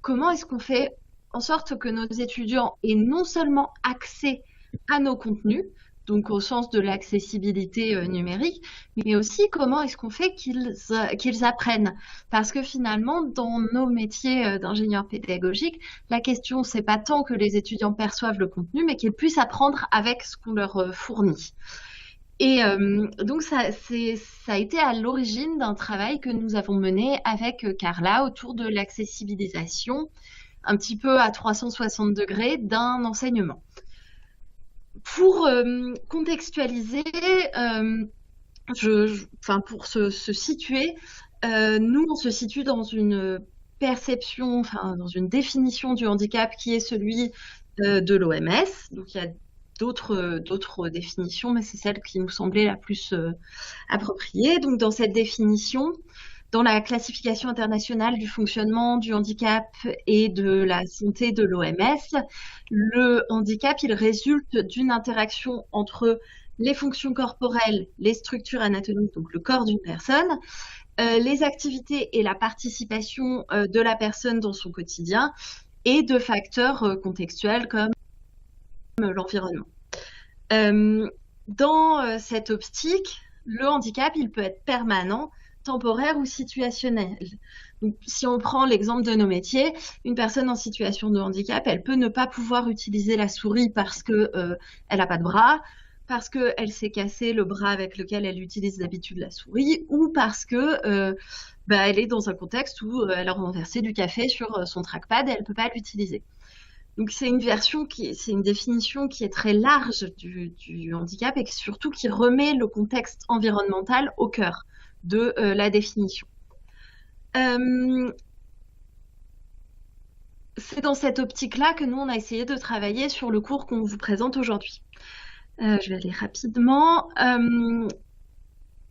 comment est-ce qu'on fait en sorte que nos étudiants aient non seulement accès à nos contenus, donc au sens de l'accessibilité numérique, mais aussi comment est-ce qu'on fait qu'ils apprennent. Parce que finalement, dans nos métiers d'ingénieur pédagogique, la question, c'est pas tant que les étudiants perçoivent le contenu, mais qu'ils puissent apprendre avec ce qu'on leur fournit. Et donc, ça a été à l'origine d'un travail que nous avons mené avec Carla autour de l'accessibilisation, un petit peu à 360 degrés d'un enseignement. Pour contextualiser, pour se situer, nous, on se situe dans une perception, dans une définition du handicap qui est celui de l'OMS. Donc, il y a d'autres définitions, mais c'est celle qui nous semblait la plus appropriée. Donc, dans cette définition, dans la classification internationale du fonctionnement du handicap et de la santé de l'OMS, le handicap, il résulte d'une interaction entre les fonctions corporelles, les structures anatomiques, donc le corps d'une personne, les activités et la participation de la personne dans son quotidien, et de facteurs contextuels comme l'environnement. Dans cette optique, le handicap, il peut être permanent, temporaire ou situationnel. Donc, si on prend l'exemple de nos métiers, une personne en situation de handicap, elle peut ne pas pouvoir utiliser la souris parce que elle n'a pas de bras, parce qu'elle s'est cassé le bras avec lequel elle utilise d'habitude la souris, ou parce que elle est dans un contexte où elle a renversé du café sur son trackpad et elle ne peut pas l'utiliser. Donc c'est une définition qui est très large du handicap et surtout qui remet le contexte environnemental au cœur de la définition. C'est dans cette optique-là que nous, on a essayé de travailler sur le cours qu'on vous présente aujourd'hui. Je vais aller rapidement.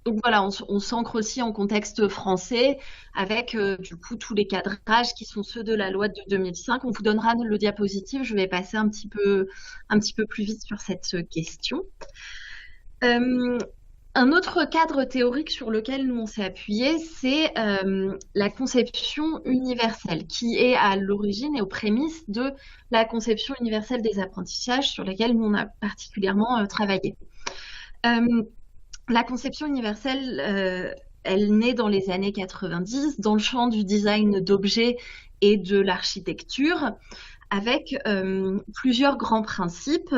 Donc voilà, on s'ancre aussi en contexte français avec du coup tous les cadrages qui sont ceux de la loi de 2005. On vous donnera le diapositive, je vais passer un petit peu plus vite sur cette question. Un autre cadre théorique sur lequel nous on s'est appuyé, c'est la conception universelle, qui est à l'origine et aux prémices de la conception universelle des apprentissages sur laquelle nous on a particulièrement travaillé. La conception universelle, elle naît dans les années 90 dans le champ du design d'objets et de l'architecture, avec plusieurs grands principes.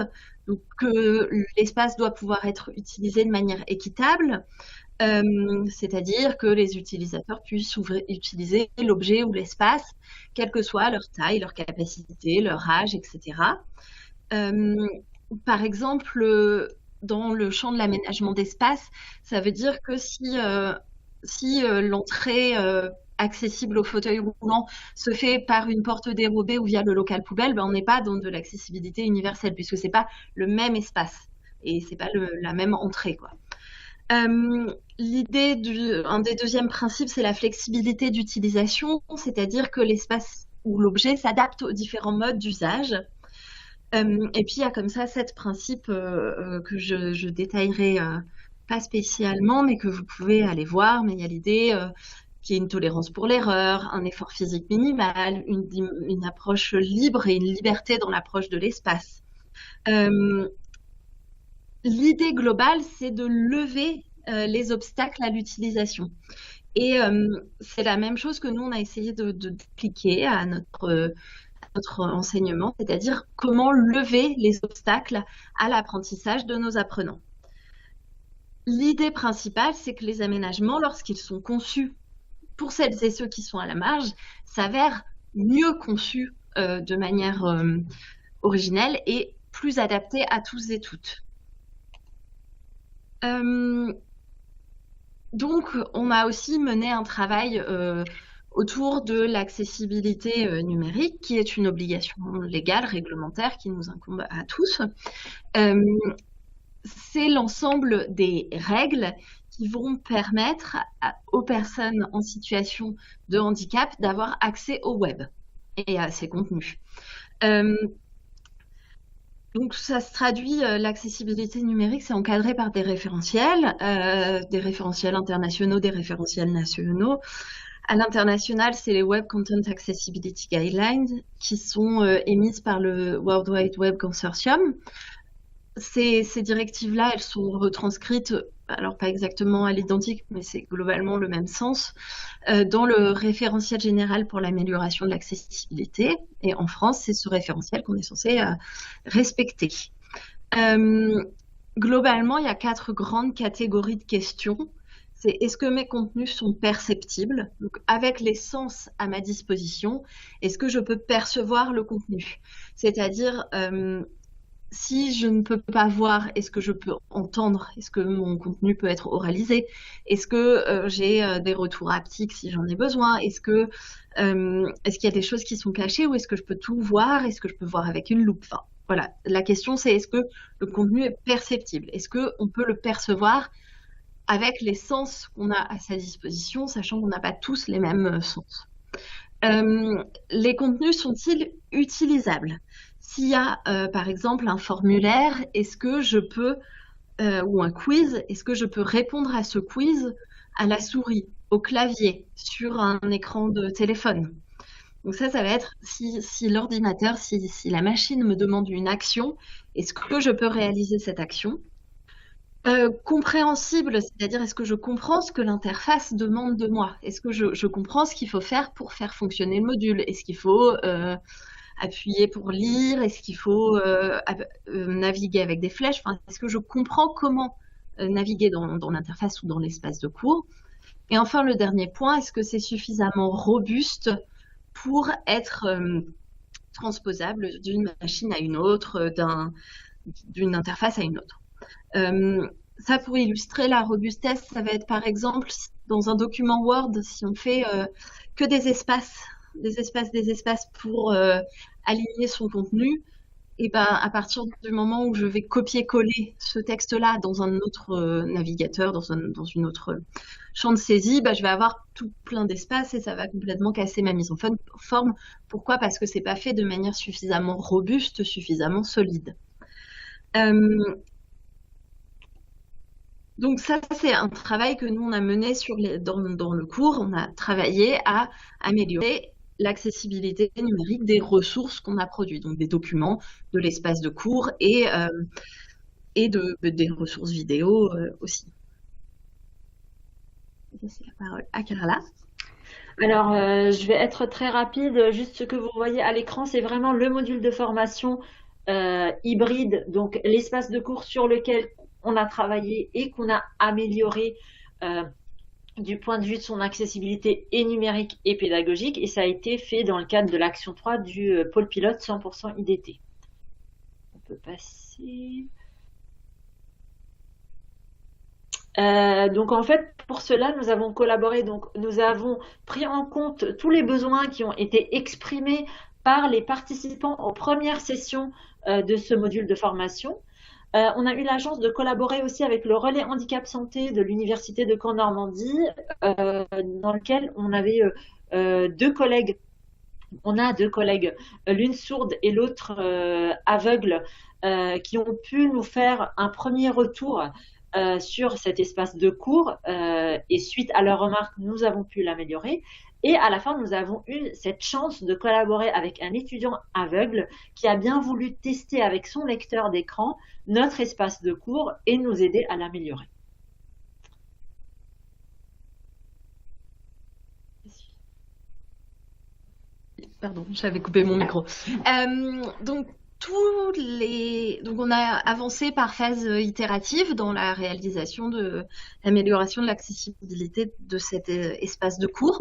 Donc, que l'espace doit pouvoir être utilisé de manière équitable, c'est-à-dire que les utilisateurs puissent utiliser l'objet ou l'espace, quelle que soit leur taille, leur capacité, leur âge, etc. Par exemple, dans le champ de l'aménagement d'espace, ça veut dire que si l'entrée accessible aux fauteuils roulants se fait par une porte dérobée ou via le local poubelle, ben, on n'est pas dans de l'accessibilité universelle puisque c'est pas le même espace et c'est pas la même entrée, quoi. L'idée un des deuxièmes principes, c'est la flexibilité d'utilisation, c'est-à-dire que l'espace ou l'objet s'adapte aux différents modes d'usage. Et puis il y a comme ça 7 principes que je détaillerai pas spécialement, mais que vous pouvez aller voir. Mais il y a l'idée qu'il y ait une tolérance pour l'erreur, un effort physique minimal, une approche libre et une liberté dans l'approche de l'espace. L'idée globale, c'est de lever les obstacles à l'utilisation. Et c'est la même chose que nous, on a essayé d'appliquer à notre enseignement, c'est-à-dire comment lever les obstacles à l'apprentissage de nos apprenants. L'idée principale, c'est que les aménagements, lorsqu'ils sont conçus pour celles et ceux qui sont à la marge, s'avèrent mieux conçus de manière originelle et plus adaptés à tous et toutes. Donc, on a aussi mené un travail autour de l'accessibilité numérique, qui est une obligation légale, réglementaire, qui nous incombe à tous. C'est l'ensemble des règles qui vont permettre aux personnes en situation de handicap d'avoir accès au web et à ses contenus. Donc ça se traduit, l'accessibilité numérique, c'est encadré par des référentiels internationaux, des référentiels nationaux. À l'international, c'est les Web Content Accessibility Guidelines qui sont émises par le World Wide Web Consortium. Ces directives-là, elles sont retranscrites, alors pas exactement à l'identique, mais c'est globalement le même sens, dans le référentiel général pour l'amélioration de l'accessibilité. Et en France, c'est ce référentiel qu'on est censé respecter. Globalement, il y a 4 grandes catégories de questions. C'est est-ce que mes contenus sont perceptibles? Donc, avec les sens à ma disposition, est-ce que je peux percevoir le contenu? C'est-à-dire, si je ne peux pas voir, est-ce que je peux entendre? Est-ce que mon contenu peut être oralisé? Est-ce que j'ai des retours haptiques si j'en ai besoin? Est-ce qu'il y a des choses qui sont cachées ou est-ce que je peux tout voir? Est-ce que je peux voir avec une loupe? Enfin, voilà. La question, c'est est-ce que le contenu est perceptible? Est-ce qu'on peut le percevoir avec les sens qu'on a à sa disposition, sachant qu'on n'a pas tous les mêmes sens? Les contenus sont-ils utilisables? S'il y a, par exemple, un formulaire, est-ce que je peux, ou un quiz, est-ce que je peux répondre à ce quiz à la souris, au clavier, sur un écran de téléphone? Donc ça va être si l'ordinateur, si la machine me demande une action, est-ce que je peux réaliser cette action? Compréhensible, c'est-à-dire est-ce que je comprends ce que l'interface demande de moi? Est-ce que je comprends ce qu'il faut faire pour faire fonctionner le module? Est-ce qu'il faut appuyer pour lire? Est-ce qu'il faut naviguer avec des flèches? Enfin, est-ce que je comprends comment naviguer dans l'interface ou dans l'espace de cours? Et enfin, le dernier point, est-ce que c'est suffisamment robuste pour être transposable d'une machine à une autre, d'une interface à une autre? Ça, pour illustrer la robustesse, ça va être par exemple dans un document Word, si on fait que des espaces pour aligner son contenu, et ben à partir du moment où je vais copier-coller ce texte-là dans un autre navigateur, dans une autre champ de saisie, je vais avoir tout plein d'espace et ça va complètement casser ma mise en forme. Pourquoi? Parce que c'est pas fait de manière suffisamment robuste, suffisamment solide. Donc ça, c'est un travail que nous, on a mené dans le cours. On a travaillé à améliorer l'accessibilité numérique des ressources qu'on a produites, donc des documents, de l'espace de cours et des ressources vidéo aussi. Je vais laisser la parole à Carla. Alors, je vais être très rapide. Juste ce que vous voyez à l'écran, c'est vraiment le module de formation hybride, donc l'espace de cours sur lequel on a travaillé et qu'on a amélioré du point de vue de son accessibilité et numérique et pédagogique. Et ça a été fait dans le cadre de l'action 3 du pôle pilote 100% IDT. On peut passer. Donc en fait, pour cela, nous avons collaboré. Donc nous avons pris en compte tous les besoins qui ont été exprimés par les participants aux premières sessions de ce module de formation. On a eu la chance de collaborer aussi avec le relais handicap santé de l'Université de Caen-Normandie, dans lequel on avait deux collègues. On a deux collègues, l'une sourde et l'autre aveugle, qui ont pu nous faire un premier retour sur cet espace de cours, et suite à leurs remarques, nous avons pu l'améliorer. Et à la fin, nous avons eu cette chance de collaborer avec un étudiant aveugle qui a bien voulu tester avec son lecteur d'écran notre espace de cours et nous aider à l'améliorer. Pardon, j'avais coupé mon micro. Donc on a avancé par phase itérative dans la réalisation de l'amélioration de l'accessibilité de cet espace de cours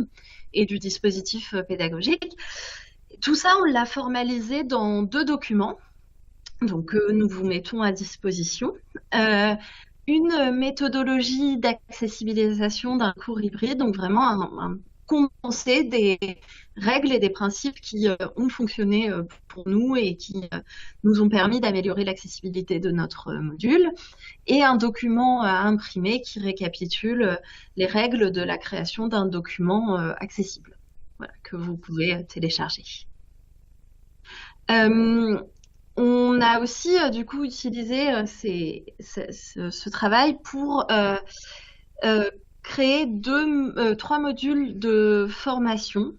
et du dispositif pédagogique. Tout ça, on l'a formalisé dans 2 documents, donc nous vous mettons à disposition. Une méthodologie d'accessibilisation d'un cours hybride, donc vraiment un condensé des règles et des principes qui ont fonctionné pour nous et qui nous ont permis d'améliorer l'accessibilité de notre module, et un document à imprimer qui récapitule les règles de la création d'un document accessible, voilà, que vous pouvez télécharger. On a aussi du coup utilisé ce travail pour créer 3 modules de formation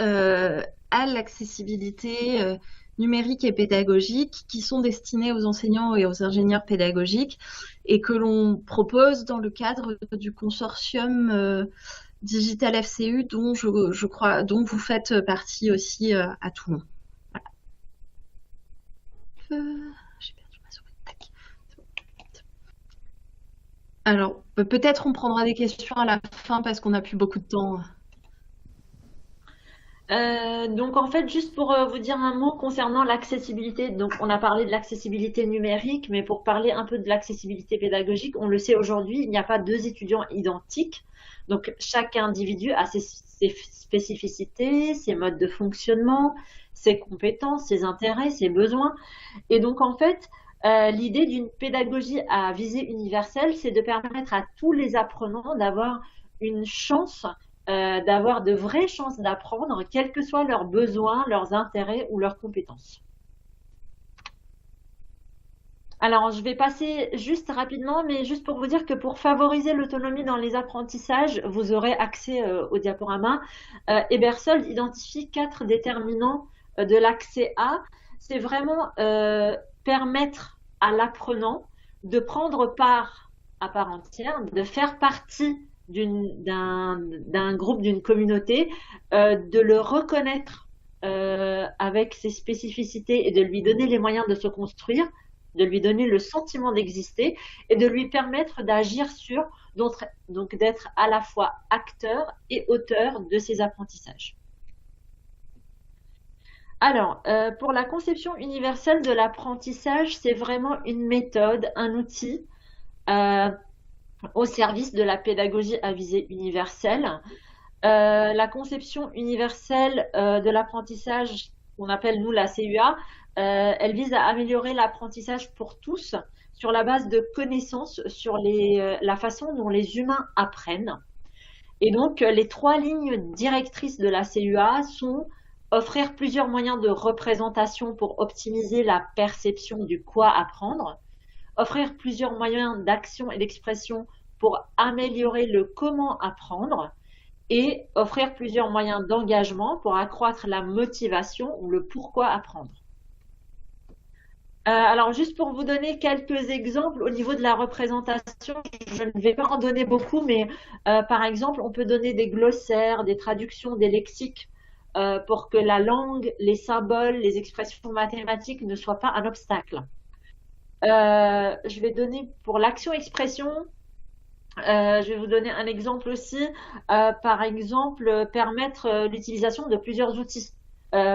à l'accessibilité numérique et pédagogique qui sont destinés aux enseignants et aux ingénieurs pédagogiques et que l'on propose dans le cadre du consortium Digital FCU dont je crois dont vous faites partie aussi à Toulon. Voilà. J'ai perdu ma souris. Tac. Alors, peut-être on prendra des questions à la fin parce qu'on n'a plus beaucoup de temps. Donc en fait, juste pour vous dire un mot concernant l'accessibilité, donc on a parlé de l'accessibilité numérique, mais pour parler un peu de l'accessibilité pédagogique, on le sait aujourd'hui, il n'y a pas 2 étudiants identiques. Donc chaque individu a ses spécificités, ses modes de fonctionnement, ses compétences, ses intérêts, ses besoins. Et donc en fait, l'idée d'une pédagogie à visée universelle, c'est de permettre à tous les apprenants d'avoir une chance, d'avoir de vraies chances d'apprendre, quels que soient leurs besoins, leurs intérêts ou leurs compétences. Alors, je vais passer juste rapidement, mais juste pour vous dire que pour favoriser l'autonomie dans les apprentissages, vous aurez accès au diaporama. Ebersold identifie 4 déterminants de l'accès à. C'est vraiment permettre à l'apprenant de prendre part à part entière, de faire partie d'un groupe, d'une communauté, de le reconnaître avec ses spécificités et de lui donner les moyens de se construire, de lui donner le sentiment d'exister et de lui permettre d'agir sur, donc d'être à la fois acteur et auteur de ses apprentissages. Alors, pour la conception universelle de l'apprentissage, c'est vraiment une méthode, un outil au service de la pédagogie à visée universelle. La conception universelle de l'apprentissage, qu'on appelle nous la CUA, elle vise à améliorer l'apprentissage pour tous sur la base de connaissances sur la façon dont les humains apprennent. Et donc, les 3 lignes directrices de la CUA sont offrir plusieurs moyens de représentation pour optimiser la perception du quoi apprendre, offrir plusieurs moyens d'action et d'expression pour améliorer le comment apprendre, et offrir plusieurs moyens d'engagement pour accroître la motivation ou le pourquoi apprendre. Alors, juste pour vous donner quelques exemples au niveau de la représentation, je ne vais pas en donner beaucoup, mais par exemple, on peut donner des glossaires, des traductions, des lexiques pour que la langue, les symboles, les expressions mathématiques ne soient pas un obstacle. Je vais donner pour l'action-expression, je vais vous donner un exemple aussi. Par exemple, permettre l'utilisation de plusieurs outils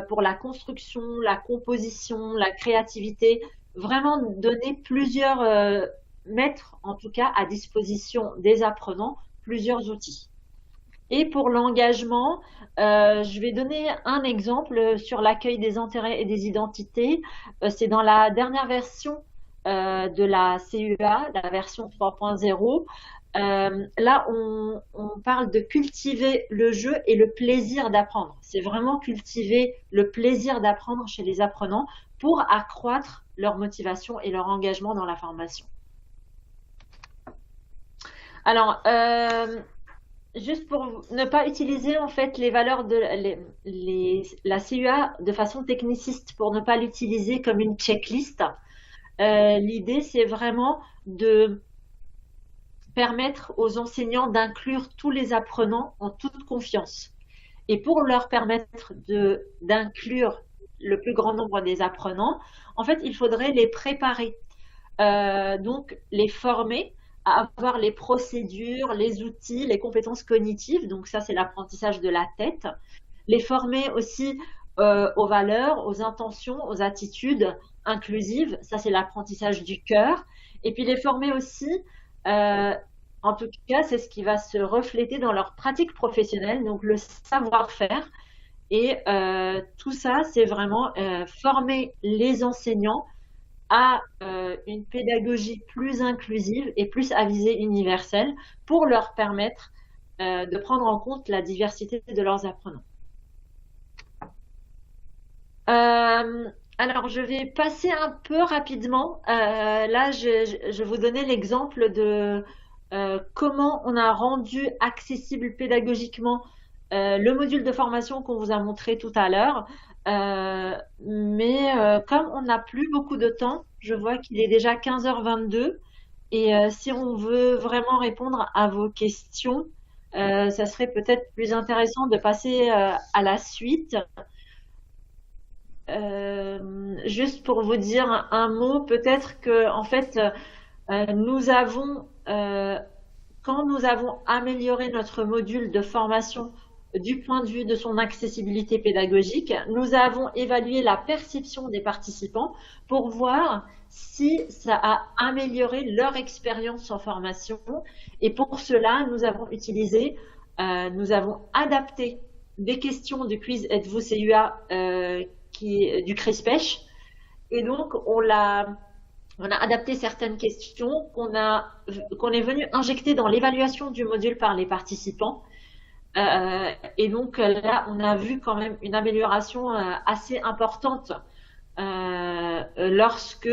pour la construction, la composition, la créativité. Vraiment donner plusieurs mettre en tout cas à disposition des apprenants plusieurs outils. Et pour l'engagement, je vais donner un exemple sur l'accueil des intérêts et des identités. C'est dans la dernière version de la CUA, la version 3.0. Là, on parle de cultiver le jeu et le plaisir d'apprendre. C'est vraiment cultiver le plaisir d'apprendre chez les apprenants pour accroître leur motivation et leur engagement dans la formation. Alors, juste pour ne pas utiliser en fait les valeurs de la CUA de façon techniciste, pour ne pas l'utiliser comme une checklist, l'idée c'est vraiment de permettre aux enseignants d'inclure tous les apprenants en toute confiance. Et pour leur permettre d'inclure le plus grand nombre des apprenants, en fait, il faudrait les préparer. Donc, les former à avoir les procédures, les outils, les compétences cognitives. Donc, ça, c'est l'apprentissage de la tête. Les former aussi aux valeurs, aux intentions, aux attitudes inclusives. Ça, c'est l'apprentissage du cœur. Et puis, les former aussi... en tout cas, c'est ce qui va se refléter dans leur pratique professionnelle, donc le savoir-faire. Et tout ça, c'est vraiment former les enseignants à une pédagogie plus inclusive et plus à visée universelle pour leur permettre de prendre en compte la diversité de leurs apprenants. Alors, je vais passer un peu rapidement. Là, je vais vous donner l'exemple de comment on a rendu accessible pédagogiquement le module de formation qu'on vous a montré tout à l'heure. Mais comme on n'a plus beaucoup de temps, je vois qu'il est déjà 15h22. Et si on veut vraiment répondre à vos questions, ça serait peut-être plus intéressant de passer à la suite. Juste pour vous dire un mot, peut-être que en fait, nous avons, quand nous avons amélioré notre module de formation du point de vue de son accessibilité pédagogique, nous avons évalué la perception des participants pour voir si ça a amélioré leur expérience en formation. Et pour cela, nous avons nous avons adapté des questions du quiz Êtes-vous CUA du CRISPECH. Et donc, on a adapté certaines questions qu'on est venu injecter dans l'évaluation du module par les participants. Et donc là, on a vu quand même une amélioration assez importante lorsque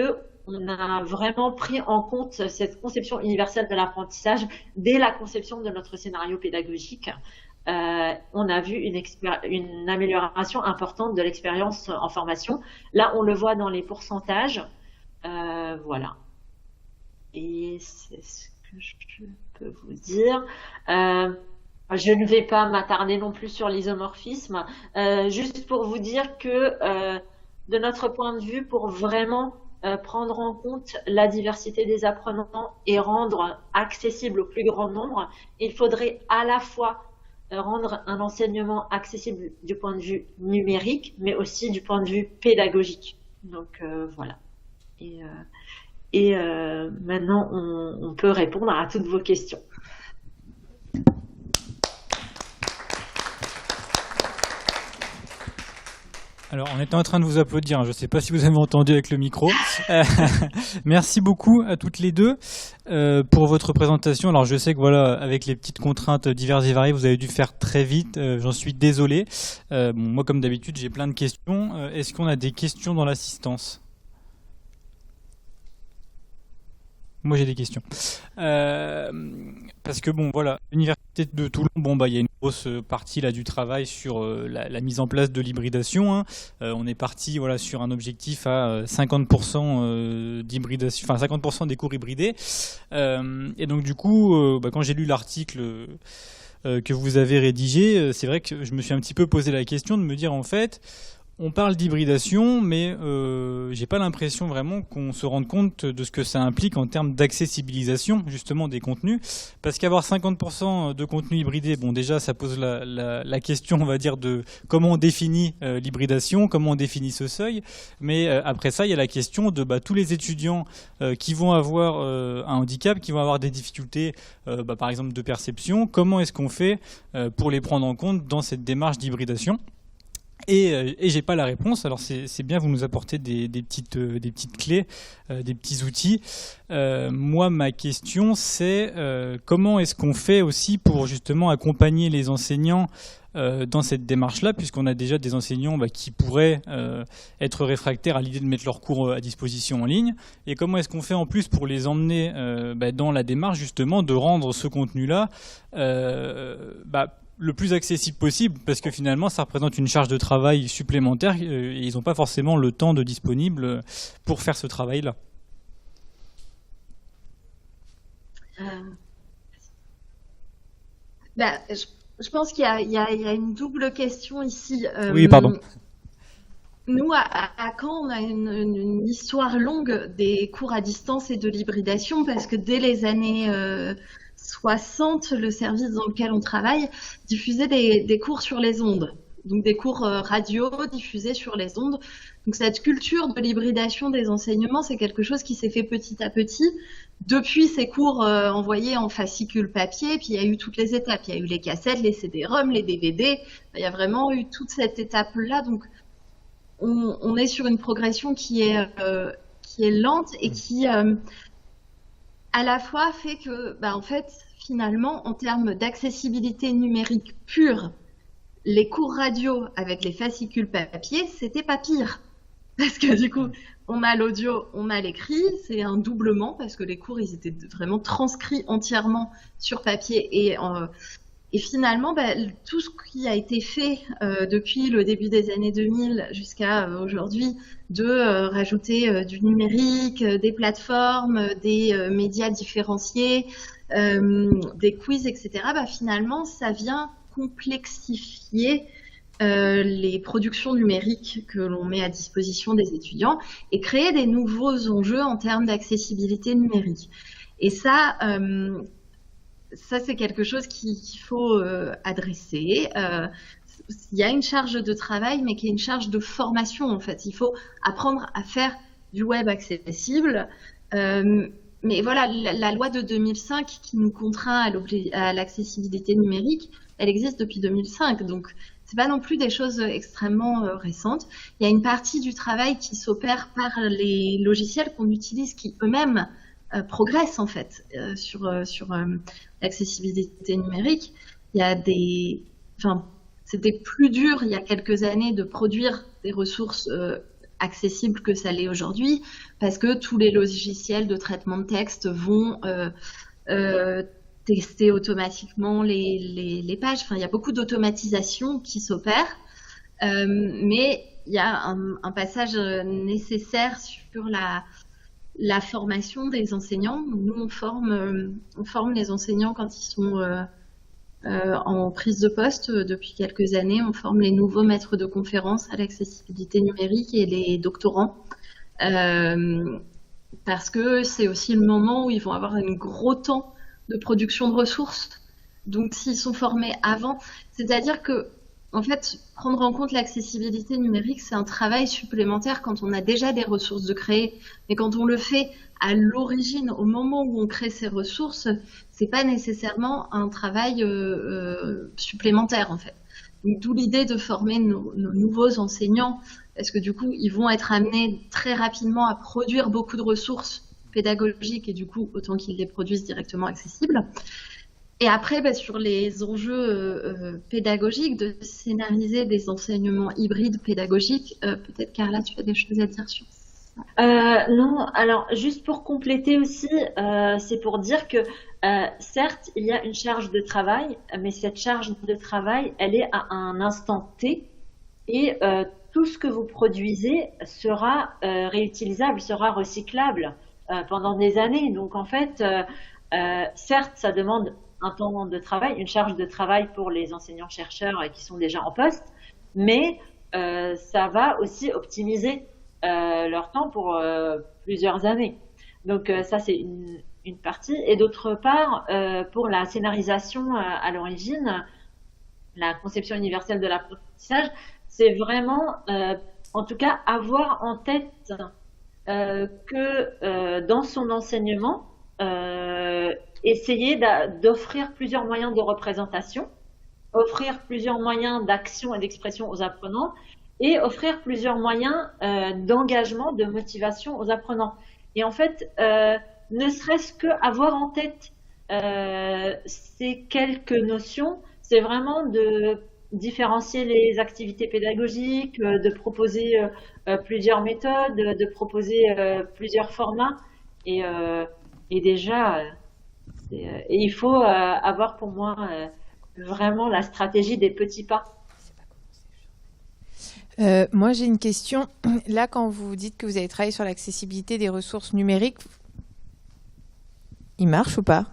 on a vraiment pris en compte cette conception universelle de l'apprentissage dès la conception de notre scénario pédagogique. On a vu une amélioration importante de l'expérience en formation. Là, on le voit dans les pourcentages. Voilà. Et c'est ce que je peux vous dire. Je ne vais pas m'attarder non plus sur l'isomorphisme. Juste pour vous dire que, de notre point de vue, pour vraiment prendre en compte la diversité des apprenants et rendre accessible au plus grand nombre, il faudrait à la fois rendre un enseignement accessible du point de vue numérique, mais aussi du point de vue pédagogique. Donc voilà. Et maintenant, on peut répondre à toutes vos questions. Alors, on était en train de vous applaudir, je ne sais pas si vous avez entendu avec le micro. Merci beaucoup à toutes les deux pour votre présentation. Alors, je sais que voilà, avec les petites contraintes diverses et variées, vous avez dû faire très vite, j'en suis désolé. Moi, comme d'habitude, j'ai plein de questions. Est-ce qu'on a des questions dans l'assistance ? Moi, j'ai des questions. Parce que bon, voilà, l'université de Toulon, bon bah, il y a une grosse partie là du travail sur la mise en place de l'hybridation. Hein. On est parti voilà sur un objectif à 50% d'hybridation, enfin 50% des cours hybridés. Et donc du coup, quand j'ai lu l'article que vous avez rédigé, c'est vrai que je me suis un petit peu posé la question de me dire en fait, On parle d'hybridation, mais j'ai pas l'impression vraiment qu'on se rende compte de ce que ça implique en termes d'accessibilisation justement des contenus. Parce qu'avoir 50% de contenus hybridés, bon déjà ça pose la question, on va dire, de comment on définit l'hybridation, comment on définit ce seuil. Mais après ça, il y a la question de tous les étudiants qui vont avoir un handicap, qui vont avoir des difficultés, par exemple de perception. Comment est-ce qu'on fait pour les prendre en compte dans cette démarche d'hybridation ? Et j'ai pas la réponse. Alors c'est bien, vous nous apportez des petites clés, des petits outils. Moi, ma question, c'est comment est-ce qu'on fait aussi pour justement accompagner les enseignants dans cette démarche-là, puisqu'on a déjà des enseignants qui pourraient être réfractaires à l'idée de mettre leurs cours à disposition en ligne. Et comment est-ce qu'on fait en plus pour les emmener dans la démarche justement de rendre ce contenu-là le plus accessible possible, parce que finalement ça représente une charge de travail supplémentaire et ils n'ont pas forcément le temps disponible pour faire ce travail-là. Je pense qu'il y a une double question ici. Oui, pardon. Nous, à Caen, on a une histoire longue des cours à distance et de l'hybridation, parce que dès les années 60, le service dans lequel on travaille diffusait des cours sur les ondes, donc des cours radio diffusés sur les ondes. Donc cette culture de l'hybridation des enseignements, c'est quelque chose qui s'est fait petit à petit depuis ces cours envoyés en fascicules papier. Puis il y a eu toutes les étapes, il y a eu les cassettes, les CD-ROM, les DVD, il y a vraiment eu toute cette étape-là. Donc on est sur une progression qui est lente et qui à la fois fait que, en fait, finalement, en termes d'accessibilité numérique pure, les cours radio avec les fascicules papier, c'était pas pire. Parce que du coup, on a l'audio, on a l'écrit, c'est un doublement, parce que les cours, ils étaient vraiment transcrits entièrement sur papier. Et finalement, tout ce qui a été fait depuis le début des années 2000 jusqu'à aujourd'hui, de rajouter du numérique, des plateformes, des médias différenciés, des quiz, etc., finalement, ça vient complexifier les productions numériques que l'on met à disposition des étudiants et créer des nouveaux enjeux en termes d'accessibilité numérique. Et ça c'est quelque chose qu'il faut adresser. Il y a une charge de travail, mais qui est une charge de formation, en fait. Il faut apprendre à faire du web accessible. Mais voilà, la loi de 2005 qui nous contraint à l'accessibilité numérique, elle existe depuis 2005. Donc, c'est pas non plus des choses extrêmement récentes. Il y a une partie du travail qui s'opère par les logiciels qu'on utilise qui eux-mêmes progressent en fait sur l'accessibilité numérique. Il y a c'était plus dur il y a quelques années de produire des ressources accessibles que ça l'est aujourd'hui, parce que tous les logiciels de traitement de texte vont tester automatiquement les pages. Il y a beaucoup d'automatisation qui s'opère, mais il y a un passage nécessaire sur la formation des enseignants. Nous, on forme les enseignants quand ils sont en prise de poste depuis quelques années. On forme les nouveaux maîtres de conférences à l'accessibilité numérique et les doctorants, parce que c'est aussi le moment où ils vont avoir un gros temps de production de ressources. Donc, s'ils sont formés avant, c'est-à-dire que, en fait, prendre en compte l'accessibilité numérique, c'est un travail supplémentaire quand on a déjà des ressources de créer. Mais quand on le fait à l'origine, au moment où on crée ces ressources, c'est pas nécessairement un travail supplémentaire, en fait. D'où l'idée de former nos nouveaux enseignants, parce que du coup, ils vont être amenés très rapidement à produire beaucoup de ressources pédagogiques et du coup, autant qu'ils les produisent directement accessibles. Et après, sur les enjeux pédagogiques, de scénariser des enseignements hybrides pédagogiques, peut-être Carla, tu as des choses à dire sur ça? Non, alors juste pour compléter aussi, c'est pour dire que certes, il y a une charge de travail, mais cette charge de travail, elle est à un instant T et tout ce que vous produisez sera réutilisable, sera recyclable pendant des années. Donc en fait, certes, ça demande un temps de travail, une charge de travail pour les enseignants-chercheurs qui sont déjà en poste, mais ça va aussi optimiser leur temps pour plusieurs années. Donc ça, c'est une partie. Et d'autre part, pour la scénarisation à l'origine, la conception universelle de l'apprentissage, c'est vraiment, en tout cas, avoir en tête que dans son enseignement, essayer d'offrir plusieurs moyens de représentation, offrir plusieurs moyens d'action et d'expression aux apprenants, et offrir plusieurs moyens d'engagement, de motivation aux apprenants. Et en fait, ne serait-ce qu'avoir en tête ces quelques notions, c'est vraiment de différencier les activités pédagogiques, de proposer plusieurs méthodes, de proposer plusieurs formats. Et déjà, et il faut avoir pour moi vraiment la stratégie des petits pas. Moi, j'ai une question. Là, quand vous dites que vous avez travaillé sur l'accessibilité des ressources numériques, il marche ou pas ?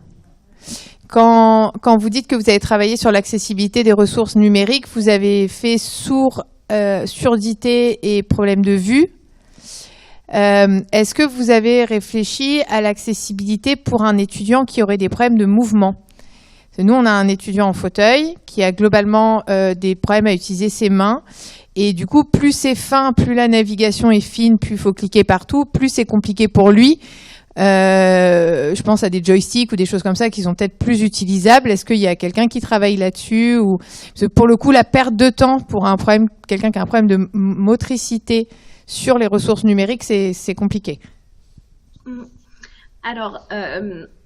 Quand vous dites que vous avez travaillé sur l'accessibilité des ressources numériques, vous avez fait surdité et problème de vue. Est-ce que vous avez réfléchi à l'accessibilité pour un étudiant qui aurait des problèmes de mouvement ? Nous, on a un étudiant en fauteuil qui a globalement des problèmes à utiliser ses mains. Et du coup, plus c'est fin, plus la navigation est fine, plus il faut cliquer partout, plus c'est compliqué pour lui. Je pense à des joysticks ou des choses comme ça qui sont peut-être plus utilisables. Est-ce qu'il y a quelqu'un qui travaille là-dessus ou... Parce que pour le coup, la perte de temps pour quelqu'un qui a un problème de motricité sur les ressources numériques, c'est compliqué. Alors,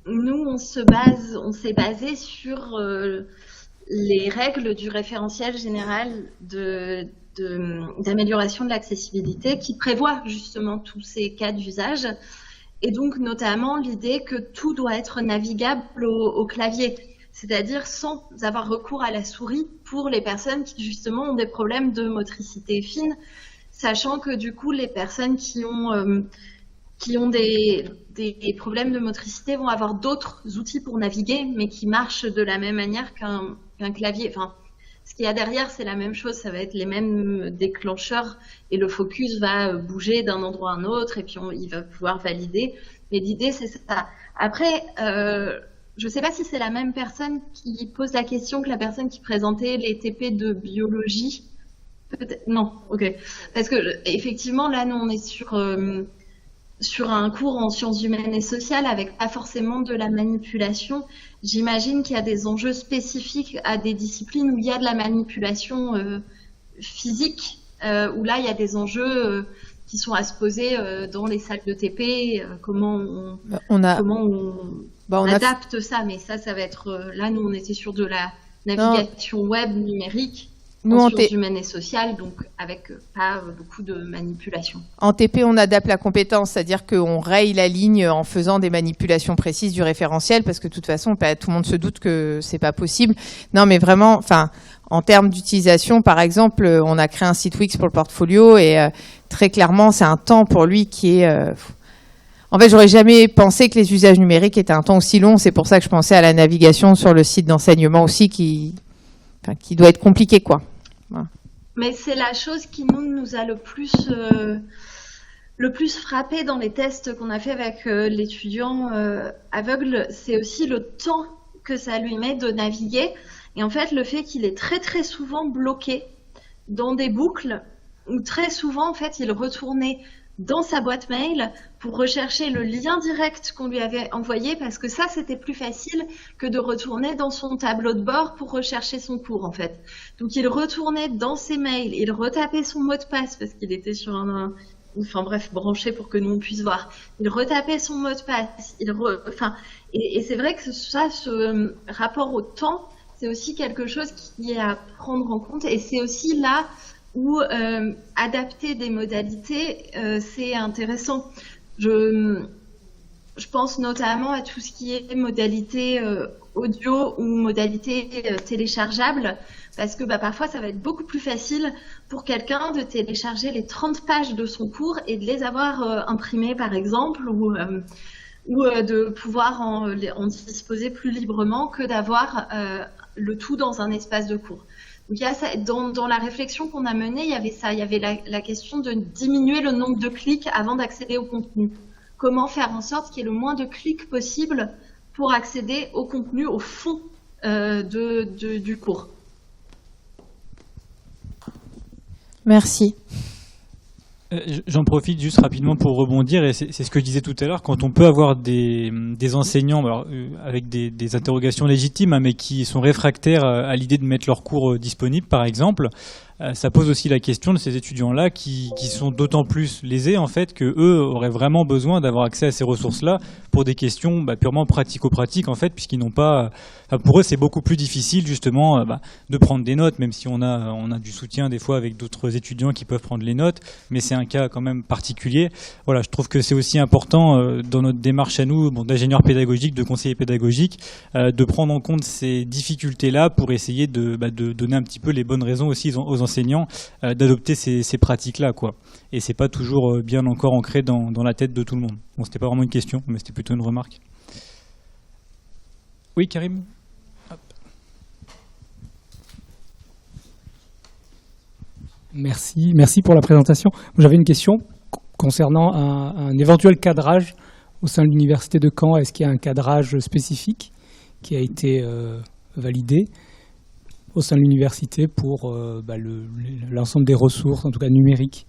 nous, on s'est basé sur les règles du référentiel général d'amélioration de l'accessibilité qui prévoit justement tous ces cas d'usage. Et donc, notamment, l'idée que tout doit être navigable au clavier, c'est-à-dire sans avoir recours à la souris pour les personnes qui, justement, ont des problèmes de motricité fine, sachant que, du coup, les personnes qui ont des problèmes de motricité vont avoir d'autres outils pour naviguer, mais qui marchent de la même manière qu'un clavier. Enfin, ce qu'il y a derrière, c'est la même chose, ça va être les mêmes déclencheurs et le focus va bouger d'un endroit à un autre et puis il va pouvoir valider. Mais l'idée, c'est ça. Après, je ne sais pas si c'est la même personne qui pose la question que la personne qui présentait les TP de biologie. Peut-être, non, ok. Parce que effectivement, là, nous, on est sur un cours en sciences humaines et sociales avec pas forcément de la manipulation. J'imagine qu'il y a des enjeux spécifiques à des disciplines où il y a de la manipulation physique, où là, il y a des enjeux qui sont à se poser dans les salles de TP, comment on adapte ça. Mais ça va être... là, nous, on était sur de la navigation web numérique. En sciences humaines et sociales, donc avec pas beaucoup de manipulation. En TP, on adapte la compétence, c'est-à-dire qu'on raye la ligne en faisant des manipulations précises du référentiel, parce que de toute façon, tout le monde se doute que c'est pas possible. Non, mais vraiment, enfin, en termes d'utilisation, par exemple, on a créé un site Wix pour le portfolio et très clairement, c'est un temps pour lui qui est... En fait, j'aurais jamais pensé que les usages numériques étaient un temps aussi long. C'est pour ça que je pensais à la navigation sur le site d'enseignement aussi qui doit être compliqué, quoi. Voilà. Mais c'est la chose qui nous a le plus frappé dans les tests qu'on a fait avec l'étudiant aveugle, c'est aussi le temps que ça lui met de naviguer. Et en fait, le fait qu'il est très très souvent bloqué dans des boucles où très souvent, en fait, il retournait dans sa boîte mail pour rechercher le lien direct qu'on lui avait envoyé parce que ça, c'était plus facile que de retourner dans son tableau de bord pour rechercher son cours, en fait. Donc, il retournait dans ses mails, il retapait son mot de passe parce qu'il était sur branché pour que nous, on puisse voir. Il retapait son mot de passe, et c'est vrai que ça, ce rapport au temps, c'est aussi quelque chose qui est à prendre en compte et c'est aussi là où adapter des modalités, c'est intéressant. Je pense notamment à tout ce qui est modalité audio ou modalité téléchargeable, parce que parfois, ça va être beaucoup plus facile pour quelqu'un de télécharger les 30 pages de son cours et de les avoir imprimées, par exemple, ou de pouvoir en disposer plus librement que d'avoir le tout dans un espace de cours. Donc, il y a ça, dans la réflexion qu'on a menée, il y avait ça, il y avait la question de diminuer le nombre de clics avant d'accéder au contenu. Comment faire en sorte qu'il y ait le moins de clics possible pour accéder au contenu, au fond du cours. Merci. J'en profite juste rapidement pour rebondir, et c'est ce que je disais tout à l'heure, quand on peut avoir des enseignants alors, avec des interrogations légitimes, hein, mais qui sont réfractaires à l'idée de mettre leurs cours disponibles, par exemple, ça pose aussi la question de ces étudiants-là qui sont d'autant plus lésés en fait que eux auraient vraiment besoin d'avoir accès à ces ressources-là pour des questions purement pratico-pratiques en fait, puisqu'ils n'ont pas. Pour eux, c'est beaucoup plus difficile justement de prendre des notes, même si on a du soutien des fois avec d'autres étudiants qui peuvent prendre les notes, mais c'est un cas quand même particulier. Voilà, je trouve que c'est aussi important dans notre démarche à nous, d'ingénieurs pédagogiques, de conseillers pédagogiques, de prendre en compte ces difficultés-là pour essayer de donner un petit peu les bonnes raisons aussi aux enseignants d'adopter ces pratiques-là, quoi. Et c'est pas toujours bien encore ancré dans la tête de tout le monde. Bon, c'était pas vraiment une question, mais c'était plutôt une remarque. Oui, Karim ? Hop. Merci pour la présentation. J'avais une question concernant un éventuel cadrage au sein de l'université de Caen. Est-ce qu'il y a un cadrage spécifique qui a été validé au sein de l'université pour l'ensemble des ressources, en tout cas numériques?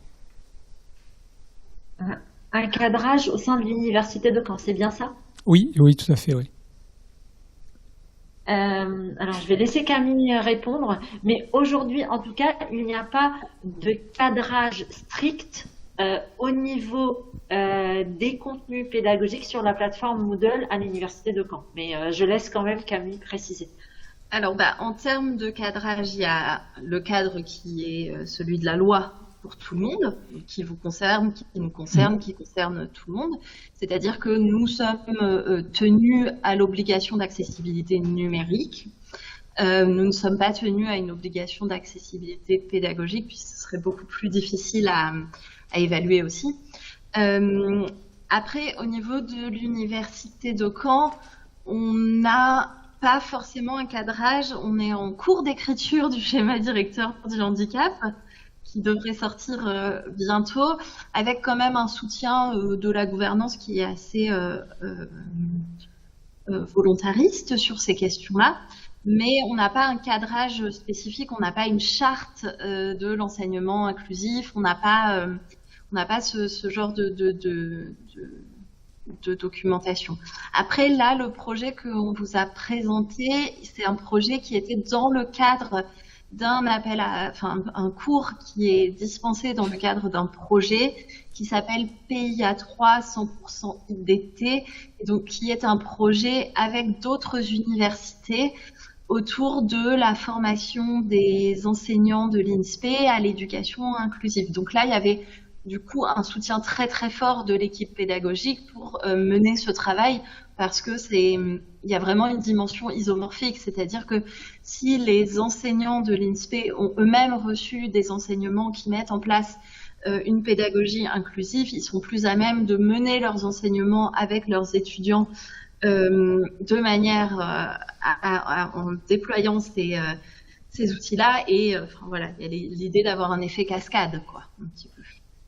Un cadrage au sein de l'université de Caen, c'est bien ça? Oui, tout à fait, oui. Alors, je vais laisser Camille répondre, mais aujourd'hui, en tout cas, il n'y a pas de cadrage strict au niveau des contenus pédagogiques sur la plateforme Moodle à l'université de Caen. Mais je laisse quand même Camille préciser. Alors, en termes de cadrage, il y a le cadre qui est celui de la loi pour tout le monde, qui vous concerne, qui nous concerne, qui concerne tout le monde. C'est-à-dire que nous sommes tenus à l'obligation d'accessibilité numérique. Nous ne sommes pas tenus à une obligation d'accessibilité pédagogique, puisque ce serait beaucoup plus difficile à évaluer aussi. Après, au niveau de l'université de Caen, on n'a pas forcément un cadrage. On est en cours d'écriture du schéma directeur du handicap, qui devrait sortir bientôt, avec quand même un soutien de la gouvernance qui est assez volontariste sur ces questions-là. Mais on n'a pas un cadrage spécifique, on n'a pas une charte de l'enseignement inclusif, on n'a pas ce genre de documentation. Après, là, le projet qu'on vous a présenté, c'est un projet qui était dans le cadre d'un appel un cours qui est dispensé dans le cadre d'un projet qui s'appelle PIA3 100% IDT, et donc qui est un projet avec d'autres universités autour de la formation des enseignants de l'INSPE à l'éducation inclusive. Donc là, il y avait du coup un soutien très très fort de l'équipe pédagogique pour mener ce travail, parce que il y a vraiment une dimension isomorphique, c'est-à-dire que si les enseignants de l'INSPE ont eux-mêmes reçu des enseignements qui mettent en place une pédagogie inclusive, ils sont plus à même de mener leurs enseignements avec leurs étudiants de manière en déployant ces outils-là, et voilà, il y a l'idée d'avoir un effet cascade, quoi, un petit peu.